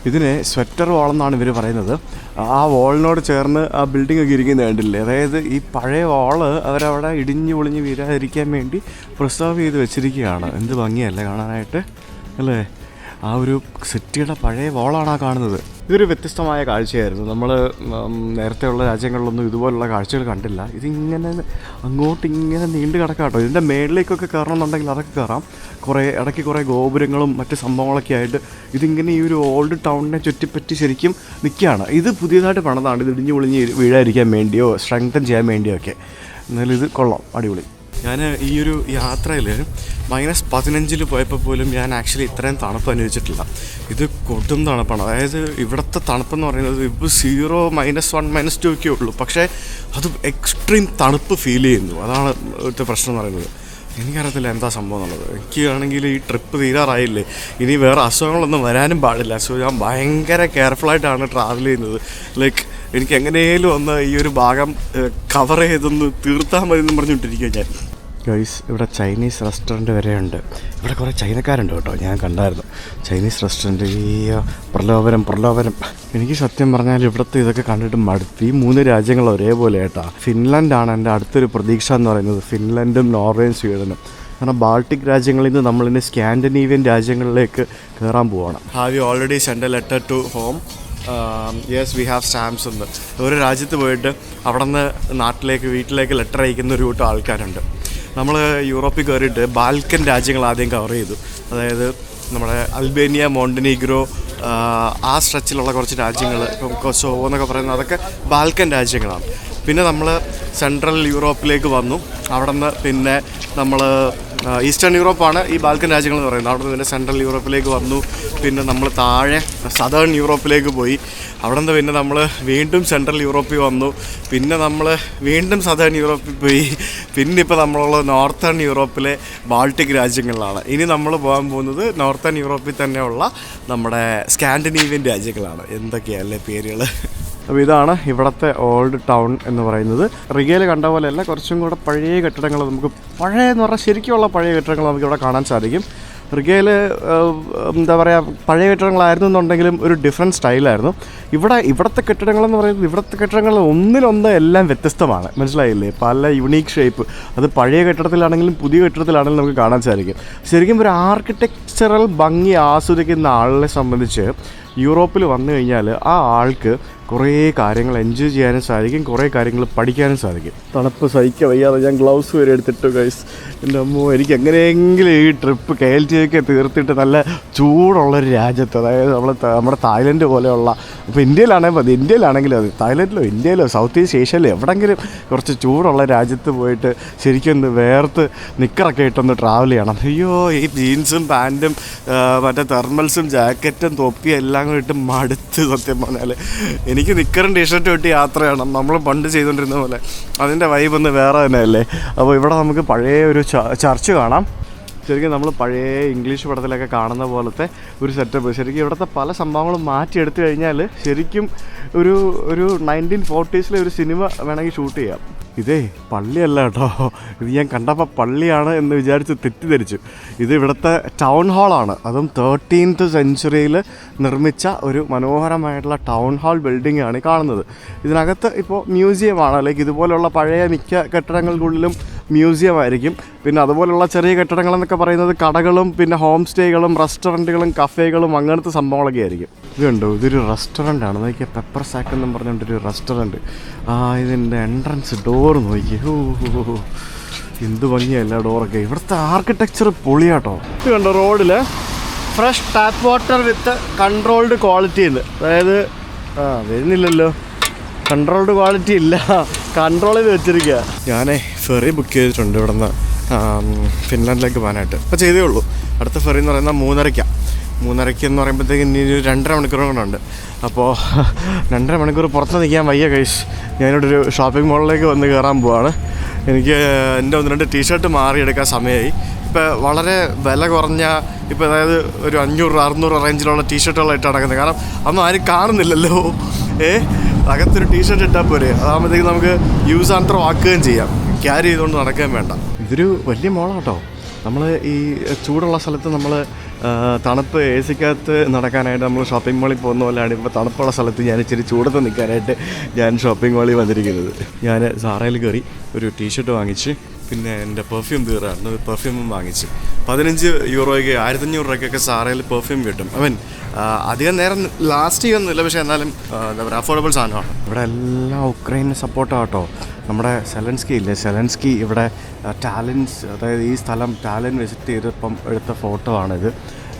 ഇതിനെ സ്വെറ്റർ വാളെന്നാണ് ഇവർ പറയുന്നത്. ആ വാളിനോട് ചേർന്ന് ആ ബിൽഡിംഗ് ഒക്കെ ഇരിക്കുന്നത് കണ്ടില്ലേ? അതായത് ഈ പഴയ വാള് അവരവിടെ ഇടിഞ്ഞു പൊളിഞ്ഞ് വീഴാതിരിക്കാൻ വേണ്ടി പ്രിസർവ് ചെയ്ത് വെച്ചിരിക്കുകയാണ്. എന്ത് ഭംഗിയല്ലേ കാണാനായിട്ട് അല്ലേ? ആ ഒരു സിറ്റിയുടെ പഴയ വാളാണ് ആ കാണുന്നത്. ഇതൊരു വ്യത്യസ്തമായ കാഴ്ചയായിരുന്നു. നമ്മൾ നേരത്തെയുള്ള രാജ്യങ്ങളിലൊന്നും ഇതുപോലുള്ള കാഴ്ചകൾ കണ്ടില്ല. ഇതിങ്ങനെ അങ്ങോട്ടിങ്ങനെ നീണ്ടു കിടക്കാം കേട്ടോ. ഇതിൻ്റെ മേളിലേക്കൊക്കെ കയറണമെന്നുണ്ടെങ്കിൽ അതൊക്കെ കയറാം. ഇടയ്ക്ക് കുറേ ഗോപുരങ്ങളും മറ്റ് സംഭവങ്ങളൊക്കെ ആയിട്ട് ഇതിങ്ങനെ ഈ ഒരു ഓൾഡ് ടൗണിനെ ചുറ്റിപ്പറ്റി ശരിക്കും നിൽക്കുകയാണ്. ഇത് പുതിയതായിട്ട് പണിതാണ്. ഇത് ഇടിഞ്ഞു പൊളിഞ്ഞ് വീഴാതിരിക്കാൻ വേണ്ടിയോ സ്ട്രെങ്തൻ ചെയ്യാൻ വേണ്ടിയോ ഒക്കെ. എന്നാലും ഇത് കൊള്ളാം, അടിപൊളി. ഞാൻ ഈ ഒരു യാത്രയിൽ -15 പോയപ്പോൾ പോലും ഞാൻ ആക്ച്വലി ഇത്രയും തണുപ്പ് അനുഭവിച്ചിട്ടില്ല. ഇത് കൊടും തണുപ്പാണ്. അതായത് ഇവിടുത്തെ തണുപ്പെന്ന് പറയുന്നത് ഇപ്പോൾ 0, -1, -2 ഒക്കെ ഉള്ളൂ. പക്ഷേ അത് എക്സ്ട്രീം തണുപ്പ് ഫീൽ ചെയ്യുന്നു. അതാണ് ഇവിടുത്തെ പ്രശ്നം എന്ന് പറയുന്നത്. എനിക്കറിയത്തില്ല എന്താ സംഭവം എന്നുള്ളത്. എനിക്കാണെങ്കിൽ ഈ ട്രിപ്പ് തീരാറായില്ലേ, ഇനി വേറെ അസുഖങ്ങളൊന്നും വരാനും പാടില്ല. സോ ഞാൻ ഭയങ്കര കെയർഫുള്ളായിട്ടാണ് ട്രാവൽ ചെയ്യുന്നത്. ലൈക്ക് എനിക്ക് എങ്ങനെയും ഒന്ന് ഈ ഒരു ഭാഗം കവർ ചെയ്തൊന്ന് തീർത്താൽ മതി എന്ന് പറഞ്ഞുകൊണ്ടിരിക്കുക ഞാൻ. ഗൈസ്, ഇവിടെ ചൈനീസ് റെസ്റ്റോറൻറ്റ് വരെ ഉണ്ട്. ഇവിടെ കുറേ ചൈനക്കാരുണ്ട് കേട്ടോ, ഞാൻ കണ്ടായിരുന്നു. Chinese restaurant. ഈ പ്രലോഭനം. എനിക്ക് സത്യം പറഞ്ഞാൽ ഇവിടുത്തെ ഇതൊക്കെ കണ്ടിട്ട് മടുത്ത്. ഈ 3 രാജ്യങ്ങൾ ഒരേപോലെ കേട്ടോ. ഫിൻലൻഡാണ് എൻ്റെ അടുത്തൊരു പ്രതീക്ഷ എന്ന് പറയുന്നത്. ഫിൻലൻഡും നോർവേയും സ്വീഡനും. കാരണം ബാൾട്ടിക് രാജ്യങ്ങളിൽ നിന്ന് നമ്മളിന്ന് സ്കാൻഡിനേവിയൻ രാജ്യങ്ങളിലേക്ക് കയറാൻ പോവാണ്. Have you already send a letter to home? Yes, we have stamps എന്ന്. ഒരു രാജ്യത്ത് പോയിട്ട് അവിടെ നിന്ന് വീട്ടിലേക്ക് ലെറ്റർ അയക്കുന്ന ഒരു കൂട്ടം ആൾക്കാരുണ്ട്. നമ്മൾ യൂറോപ്പിൽ കയറിയിട്ട് ബാൽക്കൻ രാജ്യങ്ങൾ ആദ്യം കവർ ചെയ്തു. അതായത് നമ്മുടെ അൽബേനിയ, മോണ്ടനീഗ്രോ, ആ സ്ട്രെച്ചിലുള്ള കുറച്ച് രാജ്യങ്ങൾ, ഇപ്പം കൊസോവോ എന്നൊക്കെ പറയുന്നത് അതൊക്കെ ബാൽക്കൻ രാജ്യങ്ങളാണ്. പിന്നെ നമ്മൾ സെൻട്രൽ യൂറോപ്പിലേക്ക് വന്നു. അവിടെ നിന്ന് പിന്നെ നമ്മൾ ഈസ്റ്റേൺ യൂറോപ്പാണ് ഈ ബാൽക്കൻ രാജ്യങ്ങൾ എന്ന് പറയുന്നത്. അവിടെ നിന്ന് പിന്നെ സെൻട്രൽ യൂറോപ്പിലേക്ക് വന്നു. പിന്നെ നമ്മൾ താഴെ സദേൺ യൂറോപ്പിലേക്ക് പോയി. അവിടെ നിന്ന് പിന്നെ നമ്മൾ വീണ്ടും സെൻട്രൽ യൂറോപ്പിൽ വന്നു. പിന്നെ നമ്മൾ വീണ്ടും സദേൺ യൂറോപ്പിൽ പോയി. പിന്നെ ഇപ്പോൾ നമ്മളുള്ള നോർത്തേൺ യൂറോപ്പിലെ ബാൾട്ടിക് രാജ്യങ്ങളിലാണ്. ഇനി നമ്മൾ പോകാൻ പോകുന്നത് നോർത്തേൺ യൂറോപ്പിൽ തന്നെയുള്ള നമ്മുടെ സ്കാൻഡിനേവിയൻ രാജ്യങ്ങളാണ്. എന്തൊക്കെയല്ലേ പേരുകൾ. അപ്പോൾ ഇതാണ് ഇവിടുത്തെ ഓൾഡ് ടൗൺ എന്ന് പറയുന്നത്. റിഗയിൽ കണ്ട പോലെയല്ല, കുറച്ചും കൂടെ പഴയ കെട്ടിടങ്ങൾ, നമുക്ക് പഴയെന്ന് പറഞ്ഞാൽ ശരിക്കുള്ള പഴയ കെട്ടിടങ്ങൾ നമുക്ക് ഇവിടെ കാണാൻ സാധിക്കും. റിഗയിൽ എന്താ പറയുക, പഴയ കെട്ടിടങ്ങളായിരുന്നു എന്നുണ്ടെങ്കിലും ഒരു ഡിഫറെൻറ്റ് സ്റ്റൈലായിരുന്നു. ഇവിടുത്തെ കെട്ടിടങ്ങളെന്ന് പറയുന്നത്, ഇവിടുത്തെ കെട്ടിടങ്ങൾ ഒന്നിനൊന്ന് എല്ലാം വ്യത്യസ്തമാണ്. മനസ്സിലായില്ലേ? പല യുണീക്ക് ഷേപ്പ്. അത് പഴയ കെട്ടിടത്തിലാണെങ്കിലും പുതിയ കെട്ടിടത്തിലാണെങ്കിലും നമുക്ക് കാണാൻ സാധിക്കും. ശരിക്കും ഒരു ആർക്കിടെക്ചറൽ ഭംഗി ആസ്വദിക്കുന്ന ആളിനെ സംബന്ധിച്ച് യൂറോപ്പിൽ വന്നു കഴിഞ്ഞാൽ ആ ആൾക്ക് കുറേ കാര്യങ്ങൾ എൻജോയ് ചെയ്യാനും സാധിക്കും, കുറേ കാര്യങ്ങൾ പഠിക്കാനും സാധിക്കും. തണുപ്പ് സഹിക്കാൻ വയ്യാതെ ഞാൻ ഗ്ലൗസ് വരെ എടുത്തിട്ടു ഗൈസ്. എൻ്റെ അമ്മോ, എനിക്ക് എങ്ങനെയെങ്കിലും ഈ ട്രിപ്പ് KLT ഒക്കെ തീർത്തിട്ട് നല്ല ചൂടുള്ളൊരു രാജ്യത്ത്, അതായത് നമ്മുടെ തായ്ലൻഡ് പോലെയുള്ള, ഇപ്പോൾ ഇന്ത്യയിലാണെങ്കിലും അത് തായ്ലൻഡിലോ ഇന്ത്യയിലോ സൗത്ത് ഈസ്റ്റ് ഏഷ്യയിലോ എവിടെയെങ്കിലും കുറച്ച് ചൂടുള്ള രാജ്യത്ത് പോയിട്ട് ശരിക്കും ഒന്ന് വേർത്ത് നിക്കറൊക്കെ ഇട്ടൊന്ന് ട്രാവൽ ചെയ്യണം. അയ്യോ, ഈ ജീൻസും പാൻറ്റും മറ്റേ തെർമൽസും ജാക്കറ്റും തൊപ്പിയും എല്ലാം കൂടി ഇട്ട് മടുത്ത് സത്യം പറഞ്ഞാൽ. എനിക്ക് നിക്കറും ടീഷർട്ടും ഇട്ട് യാത്ര ചെയ്യണം, നമ്മൾ പണ്ട് ചെയ്തുകൊണ്ടിരുന്ന പോലെ. അതിൻ്റെ വൈബ് ഒന്ന് വേറെ തന്നെയല്ലേ. അപ്പോൾ ഇവിടെ നമുക്ക് പഴയ ഒരു ചർച്ച് കാണാം. ശരിക്കും നമ്മൾ പഴയ ഇംഗ്ലീഷ് പടത്തിലൊക്കെ കാണുന്ന പോലത്തെ ഒരു സെറ്റപ്പ്. ശരിക്കും ഇവിടുത്തെ പല സംഭവങ്ങളും മാറ്റിയെടുത്തു കഴിഞ്ഞാൽ ശരിക്കും ഒരു 1940s ഒരു സിനിമ വേണമെങ്കിൽ ഷൂട്ട് ചെയ്യാം. ഇതേ പള്ളിയല്ല കേട്ടോ, ഇത് ഞാൻ കണ്ടപ്പോൾ പള്ളിയാണ് എന്ന് വിചാരിച്ച് തെറ്റിദ്ധരിച്ചു. ഇത് ഇവിടുത്തെ ടൗൺ ഹാളാണ്. അതും 13th സെഞ്ച്വറിയിൽ നിർമ്മിച്ച ഒരു മനോഹരമായിട്ടുള്ള ടൗൺ ഹാൾ ബിൽഡിംഗ് ആണ് കാണുന്നത്. ഇതിനകത്ത് ഇപ്പോൾ മ്യൂസിയമാണ്. ലൈക്ക് ഇതുപോലുള്ള പഴയ മിക്ക കെട്ടിടങ്ങൾക്കുള്ളിലും മ്യൂസിയം ആയിരിക്കും. പിന്നെ അതുപോലുള്ള ചെറിയ കെട്ടിടങ്ങളെന്നൊക്കെ പറയുന്നത് കടകളും പിന്നെ ഹോം സ്റ്റേകളും റെസ്റ്റോറൻറ്റുകളും കഫേകളും അങ്ങനത്തെ സംഭവങ്ങളൊക്കെ ആയിരിക്കും. ഇത് കണ്ടോ, ഇതൊരു റെസ്റ്റോറൻ്റാണ്. നോക്കിയാൽ പെപ്പർ സാക്ക് എന്നും പറഞ്ഞിട്ടൊരു റെസ്റ്റോറൻറ്റ്. ഇതിൻ്റെ എൻട്രൻസ് ഡോർ നോക്കി, എന്ത് ഭംഗിയല്ല ഡോറൊക്കെ. ഇവിടുത്തെ ആർക്കിടെക്ചർ പൊളിയാട്ടോ. ഇത് കണ്ടോ, റോഡിൽ ഫ്രഷ് ടാപ്പ് വാട്ടർ വിത്ത് കൺട്രോൾഡ് ക്വാളിറ്റി ഉണ്ട്. അതായത് വരുന്നില്ലല്ലോ, കൺട്രോൾഡ് ക്വാളിറ്റി ഇല്ല, കൺട്രോൾ ചെയ്ത് വെച്ചിരിക്കുക. ഞാൻ ഫെറി ബുക്ക് ചെയ്തിട്ടുണ്ട് ഇവിടെ നിന്ന് ഫിൻലാൻഡിലേക്ക് പോകാനായിട്ട്. ഇപ്പോൾ ചെയ്തേ ഉള്ളൂ. അടുത്ത ഫെറി എന്ന് പറയുന്നത് 3:30 എന്ന് പറയുമ്പോഴത്തേക്ക് ഇനി ഒരു 2.5 മണിക്കൂർ കൊണ്ടുണ്ട്. അപ്പോൾ 2.5 മണിക്കൂർ പുറത്ത് നിൽക്കാൻ വയ്യ കൈസ്. ഞാനിവിടെ ഒരു ഷോപ്പിംഗ് മോളിലേക്ക് വന്ന് കയറാൻ പോവാണ്. എനിക്ക് എൻ്റെ 1-2 ടീഷർട്ട് മാറിയെടുക്കാൻ സമയമായി. ഇപ്പോൾ വളരെ വില കുറഞ്ഞ, ഇപ്പോൾ അതായത് ഒരു 500-600 റേഞ്ചിലുള്ള ടീഷർട്ടുകളായിട്ട് നടക്കുന്നത്. കാരണം അതൊന്നും ആരും കാണുന്നില്ലല്ലോ. അകത്തൊരു ടീഷർട്ട് ഇട്ടാൽ പോരെ, അതാകുമ്പോഴത്തേക്ക് നമുക്ക് യൂസ് ആൻഡ് ത്രോ ആക്കുകയും ചെയ്യാം, ക്യാരി ചെയ്തുകൊണ്ട് നടക്കുകയും വേണ്ട. ഇതൊരു വലിയ മോളാട്ടോ. നമ്മൾ ഈ ചൂടുള്ള സ്ഥലത്ത് നമ്മൾ തണുപ്പ് AC-ക്കകത്ത് നടക്കാനായിട്ട് നമ്മൾ ഷോപ്പിംഗ് മോളിൽ പോകുന്ന പോലെയാണ് ഇപ്പോൾ തണുപ്പുള്ള സ്ഥലത്ത് ഞാൻ ഇച്ചിരി ചൂടത്ത് നിൽക്കാനായിട്ട് ഞാൻ ഷോപ്പിംഗ് മോളിൽ വന്നിരിക്കുന്നത്. ഞാൻ സാറയിൽ കയറി ഒരു ടീഷർട്ട് വാങ്ങിച്ച്, പിന്നെ എൻ്റെ പെർഫ്യൂം തീർന്നു, പെർഫ്യൂമും വാങ്ങിച്ച്. 15 യൂറോയ്ക്ക് 1500 രൂപയ്ക്കൊക്കെ സാറയിൽ പെർഫ്യൂം കിട്ടും. അധികം നേരം ലാസ്റ്റ് ചെയ്യുന്നില്ല, പക്ഷേ എന്നാലും എന്താ പറയുക, അഫോർഡബിൾ സാധനമാണ്. ഇവിടെ എല്ലാം ഉക്രൈന് സപ്പോർട്ടാണ് കേട്ടോ. നമ്മുടെ സെലൻസ്കി ഇല്ലേ, സെലൻസ്കി ഇവിടെ ടാലൻസ്, അതായത് ഈ സ്ഥലം ടാലൻറ്റ് വിസിറ്റ് ചെയ്തപ്പം എടുത്ത ഫോട്ടോ ആണിത്.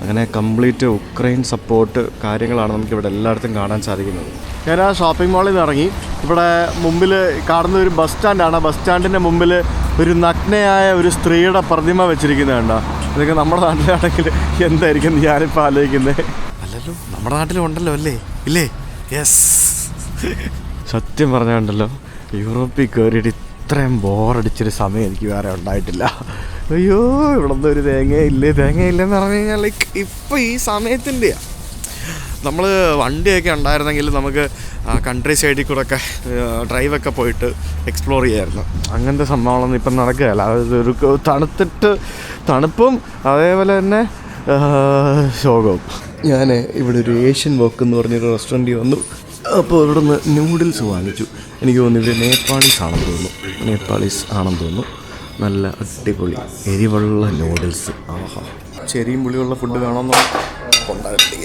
അങ്ങനെ കംപ്ലീറ്റ് ഉക്രൈൻ സപ്പോർട്ട് കാര്യങ്ങളാണ് നമുക്കിവിടെ എല്ലായിടത്തും കാണാൻ സാധിക്കുന്നത്. ഞാൻ ആ ഷോപ്പിംഗ് മോളിൽ നിന്ന് ഇറങ്ങി. ഇവിടെ മുമ്പിൽ കാണുന്ന ഒരു ബസ് സ്റ്റാൻഡാണ്. ബസ് സ്റ്റാൻഡിൻ്റെ മുമ്പിൽ ഒരു നഗ്നയായ ഒരു സ്ത്രീയുടെ പ്രതിമ വെച്ചിരിക്കുന്നത് കണ്ടോ. ഇതൊക്കെ നമ്മുടെ നാട്ടിലാണെങ്കിൽ എന്തായിരിക്കും ഞാനിപ്പോൾ ആലോചിക്കുന്നത്. അല്ലല്ലോ, നമ്മുടെ നാട്ടിലും ഉണ്ടല്ലോ അല്ലേ, ഇല്ലേ? യെസ്. സത്യം പറഞ്ഞുണ്ടല്ലോ, യൂറോപ്പിൽ കയറിയിട്ട് ഇത്രയും ബോറടിച്ചൊരു സമയം എനിക്ക് വേറെ ഉണ്ടായിട്ടില്ല. അയ്യോ, ഇവിടെ നിന്ന് ഒരു തേങ്ങയില്ലെന്ന് പറഞ്ഞു കഴിഞ്ഞാൽ ലൈക്ക് ഇപ്പോൾ ഈ സമയത്തിൻ്റെയാണ്. നമ്മൾ വണ്ടിയൊക്കെ ഉണ്ടായിരുന്നെങ്കിൽ നമുക്ക് കൺട്രി സൈഡിൽ കൂടെ ഒക്കെ ഡ്രൈവൊക്കെ പോയിട്ട് എക്സ്പ്ലോർ ചെയ്യാമായിരുന്നു. അങ്ങനത്തെ സംഭവങ്ങളൊന്നും ഇപ്പം നടക്കുകയല്ല. അതായത് ഒരു തണുപ്പും അതേപോലെ തന്നെ ശോകവും. ഞാൻ ഇവിടെ ഒരു ഏഷ്യൻ വോക്ക് എന്ന് പറഞ്ഞൊരു റെസ്റ്റോറൻറ്റിൽ വന്നു. അപ്പോൾ ഇവിടെ നിന്ന് നൂഡിൽസ് വാങ്ങിച്ചു. എനിക്ക് തോന്നുന്നു ഇവർ നേപ്പാളീസ് ആണെന്ന് തോന്നുന്നു. നല്ല അടിപൊളി എരിവുള്ള നൂഡിൽസ്. ആഹാ, ചെരിയും പുളിയുള്ള ഫുഡ് വേണമെന്നോ കൊണ്ടാകട്ടെ.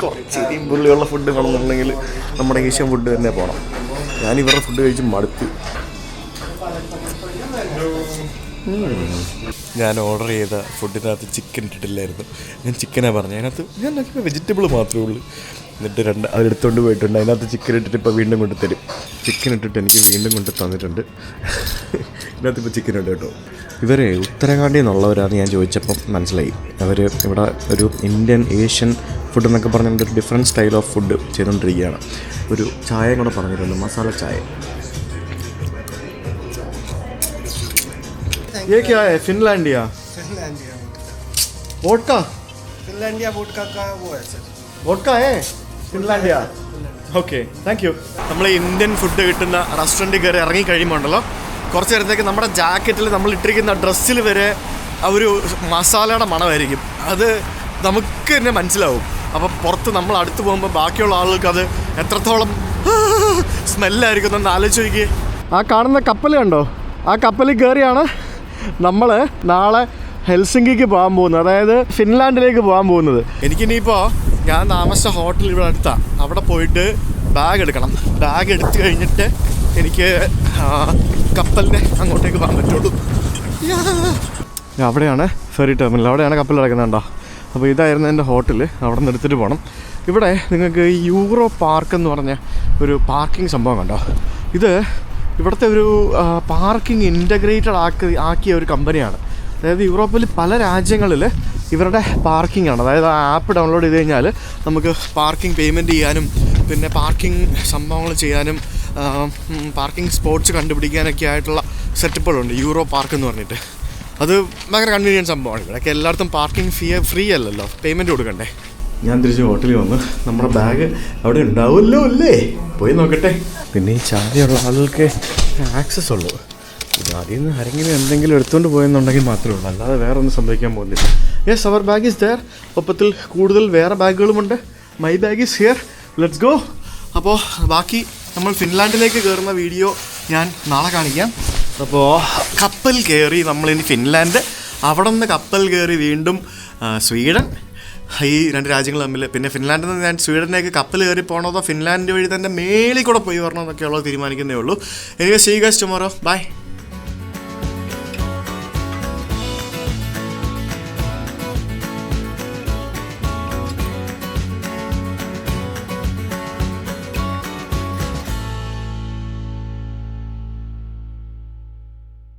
കുറച്ച് എരിയും പുളിയുള്ള ഫുഡ് വേണമെന്നുണ്ടെങ്കിൽ നമ്മുടെ ഏഷ്യൻ ഫുഡ് തന്നെ പോകണം. ഞാനിവരുടെ ഫുഡ് കഴിച്ച് മടുത്തു. ഞാൻ ഓർഡർ ചെയ്ത ഫുഡിനകത്ത് ചിക്കൻ ഇട്ടിട്ടില്ലായിരുന്നു. ഞാൻ ചിക്കനാണ് പറഞ്ഞത്. അതിനകത്ത് ഞാൻ നോക്കിയപ്പോൾ വെജിറ്റബിൾ മാത്രമേ ഉള്ളൂ. എന്നിട്ട് അവരെടുത്തുകൊണ്ട് പോയിട്ടുണ്ട്. അതിനകത്ത് ചിക്കൻ ഇട്ടിട്ട് ഇപ്പോൾ വീണ്ടും കൊണ്ട് തരും. ചിക്കൻ ഇട്ടിട്ട് എനിക്ക് വീണ്ടും കൊണ്ട് തന്നിട്ടുണ്ട്. ഇതിനകത്ത് ഇപ്പോൾ ചിക്കൻ ഉണ്ട് കേട്ടോ. ഇവരെ ഉത്തരാഖണ്ഡിൽ നിന്നുള്ളവരാണെന്ന് ഞാൻ ചോദിച്ചപ്പം മനസ്സിലായി. അവർ ഇവിടെ ഒരു ഇന്ത്യൻ ഏഷ്യൻ ഫുഡ് എന്നൊക്കെ പറഞ്ഞിട്ട് ഒരു ഡിഫറെൻറ്റ് സ്റ്റൈൽ ഓഫ് ഫുഡ് ചെയ്തുകൊണ്ടിരിക്കുകയാണ്. ഒരു ചായയും കൂടെ പറഞ്ഞിട്ടുണ്ട്, മസാല ചായ. ये क्या है? फिनलैंडिया वोडका? फिनलैंडिया वोडका का वो है सर. वोडका है ഫിൻലാൻഡിയ. Okay, thank you. നമ്മൾ ഇന്ത്യൻ ഫുഡ് കിട്ടുന്ന റെസ്റ്റോറൻറ്റിൽ കയറി ഇറങ്ങി കഴിയുമ്പോൾ ഉണ്ടല്ലോ, കുറച്ച് നേരത്തേക്ക് നമ്മുടെ ജാക്കറ്റിൽ നമ്മൾ ഇട്ടിരിക്കുന്ന ഡ്രസ്സിൽ വരെ ഒരു മസാലയുടെ മണമായിരിക്കും. അത് നമുക്ക് തന്നെ മനസ്സിലാവും. അപ്പോൾ പുറത്ത് നമ്മൾ അടുത്ത് പോകുമ്പോൾ ബാക്കിയുള്ള ആളുകൾക്ക് അത് എത്രത്തോളം സ്മെല്ലായിരിക്കും എന്ന് ആലോചിച്ച് നോക്കിയേ. ആ കാണുന്ന കപ്പൽ കണ്ടോ? ആ കപ്പലിൽ കയറിയാണ് നമ്മൾ നാളെ ഹെൽസിങ്കിക്ക് പോകാൻ പോകുന്നത്, അതായത് ഫിൻലാൻഡിലേക്ക് പോകാൻ പോകുന്നത്. എനിക്കിനിയിപ്പോൾ ഞാൻ താമസിച്ച ഹോട്ടൽ ഇവിടെ അടുത്താണ്. അവിടെ പോയിട്ട് ബാഗ് എടുക്കണം. ബാഗ് എടുത്തു കഴിഞ്ഞിട്ട് എനിക്ക് കപ്പലിൻ്റെ അങ്ങോട്ടേക്ക് പോകാൻ പറ്റുള്ളൂ. അവിടെയാണ് ഫെറി ടെർമിനൽ, അവിടെയാണ് കപ്പൽ കിടക്കുന്നുണ്ടോ. അപ്പോൾ ഇതായിരുന്നു എൻ്റെ ഹോട്ടൽ. അവിടെ നിന്ന് എടുത്തിട്ട് പോകണം. ഇവിടെ നിങ്ങൾക്ക് യൂറോ പാർക്ക് എന്ന് പറഞ്ഞ ഒരു പാർക്കിംഗ് സംഭവം കണ്ടോ. ഇത് ഇവിടുത്തെ ഒരു പാർക്കിംഗ് ഇൻ്റഗ്രേറ്റഡ് ആക്കിയ ഒരു കമ്പനിയാണ്. അതായത് യൂറോപ്പിൽ പല രാജ്യങ്ങളിൽ ഇവരുടെ പാർക്കിംഗ് ആണ്. അതായത് ആ ആപ്പ് ഡൗൺലോഡ് ചെയ്ത് കഴിഞ്ഞാൽ നമുക്ക് പാർക്കിംഗ് പേയ്മെൻറ്റ് ചെയ്യാനും പിന്നെ പാർക്കിംഗ് സംഭവങ്ങൾ ചെയ്യാനും പാർക്കിംഗ് സ്പോട്ട്സ് കണ്ടുപിടിക്കാനൊക്കെ ആയിട്ടുള്ള സെറ്റപ്പുകളുണ്ട്. യൂറോ പാർക്ക് എന്ന് പറഞ്ഞിട്ട്. അത് ഭയങ്കര കൺവീനിയൻറ്റ് സംഭവമാണ്. ഇവിടെയൊക്കെ എല്ലായിടത്തും പാർക്കിംഗ് ഫ്രീ അല്ലല്ലോ, പേയ്മെൻറ്റ് കൊടുക്കണ്ടേ. ഞാൻ തിരിച്ച് ഹോട്ടലിൽ വന്നു. നമ്മുടെ ബാഗ് അവിടെ ഉണ്ടാവുമല്ലോ അല്ലേ, പോയി നോക്കട്ടെ. പിന്നെ ഈ ചാവിയുള്ള ആളുകൾക്ക് ആക്സസ് ഉള്ളൂ. അതിൽ നിന്ന് ആരെങ്കിലും എന്തെങ്കിലും എടുത്തുകൊണ്ട് പോയെന്നുണ്ടെങ്കിൽ മാത്രമേ ഉള്ളൂ, അല്ലാതെ വേറെ ഒന്നും സംഭവിക്കാൻ പോകുന്നില്ല. Yes, our bag is there. ഒപ്പത്തിൽ കൂടുതൽ വേറെ ബാഗുകളുമുണ്ട്. My bag is here. Let's go. അപ്പോൾ ബാക്കി നമ്മൾ ഫിൻലാൻഡിലേക്ക് കയറുന്ന വീഡിയോ ഞാൻ നാളെ കാണിക്കാം. അപ്പോൾ കപ്പൽ കയറി നമ്മളിനി ഫിൻലാൻഡ്, അവിടെ നിന്ന് കപ്പൽ കയറി വീണ്ടും സ്വീഡൻ, ഈ 2 രാജ്യങ്ങൾ തമ്മിൽ. പിന്നെ ഫിൻലാൻഡിൽ നിന്ന് ഞാൻ സ്വീഡനിലേക്ക് കപ്പൽ കയറി പോകണതോ ഫിൻലാൻഡ് വഴി തന്നെ മേളിൽ കൂടെ പോയി വരണമെന്നൊക്കെയുള്ളത് തീരുമാനിക്കുന്നേ ഉള്ളൂ. Anyway see you guys tomorrow. By.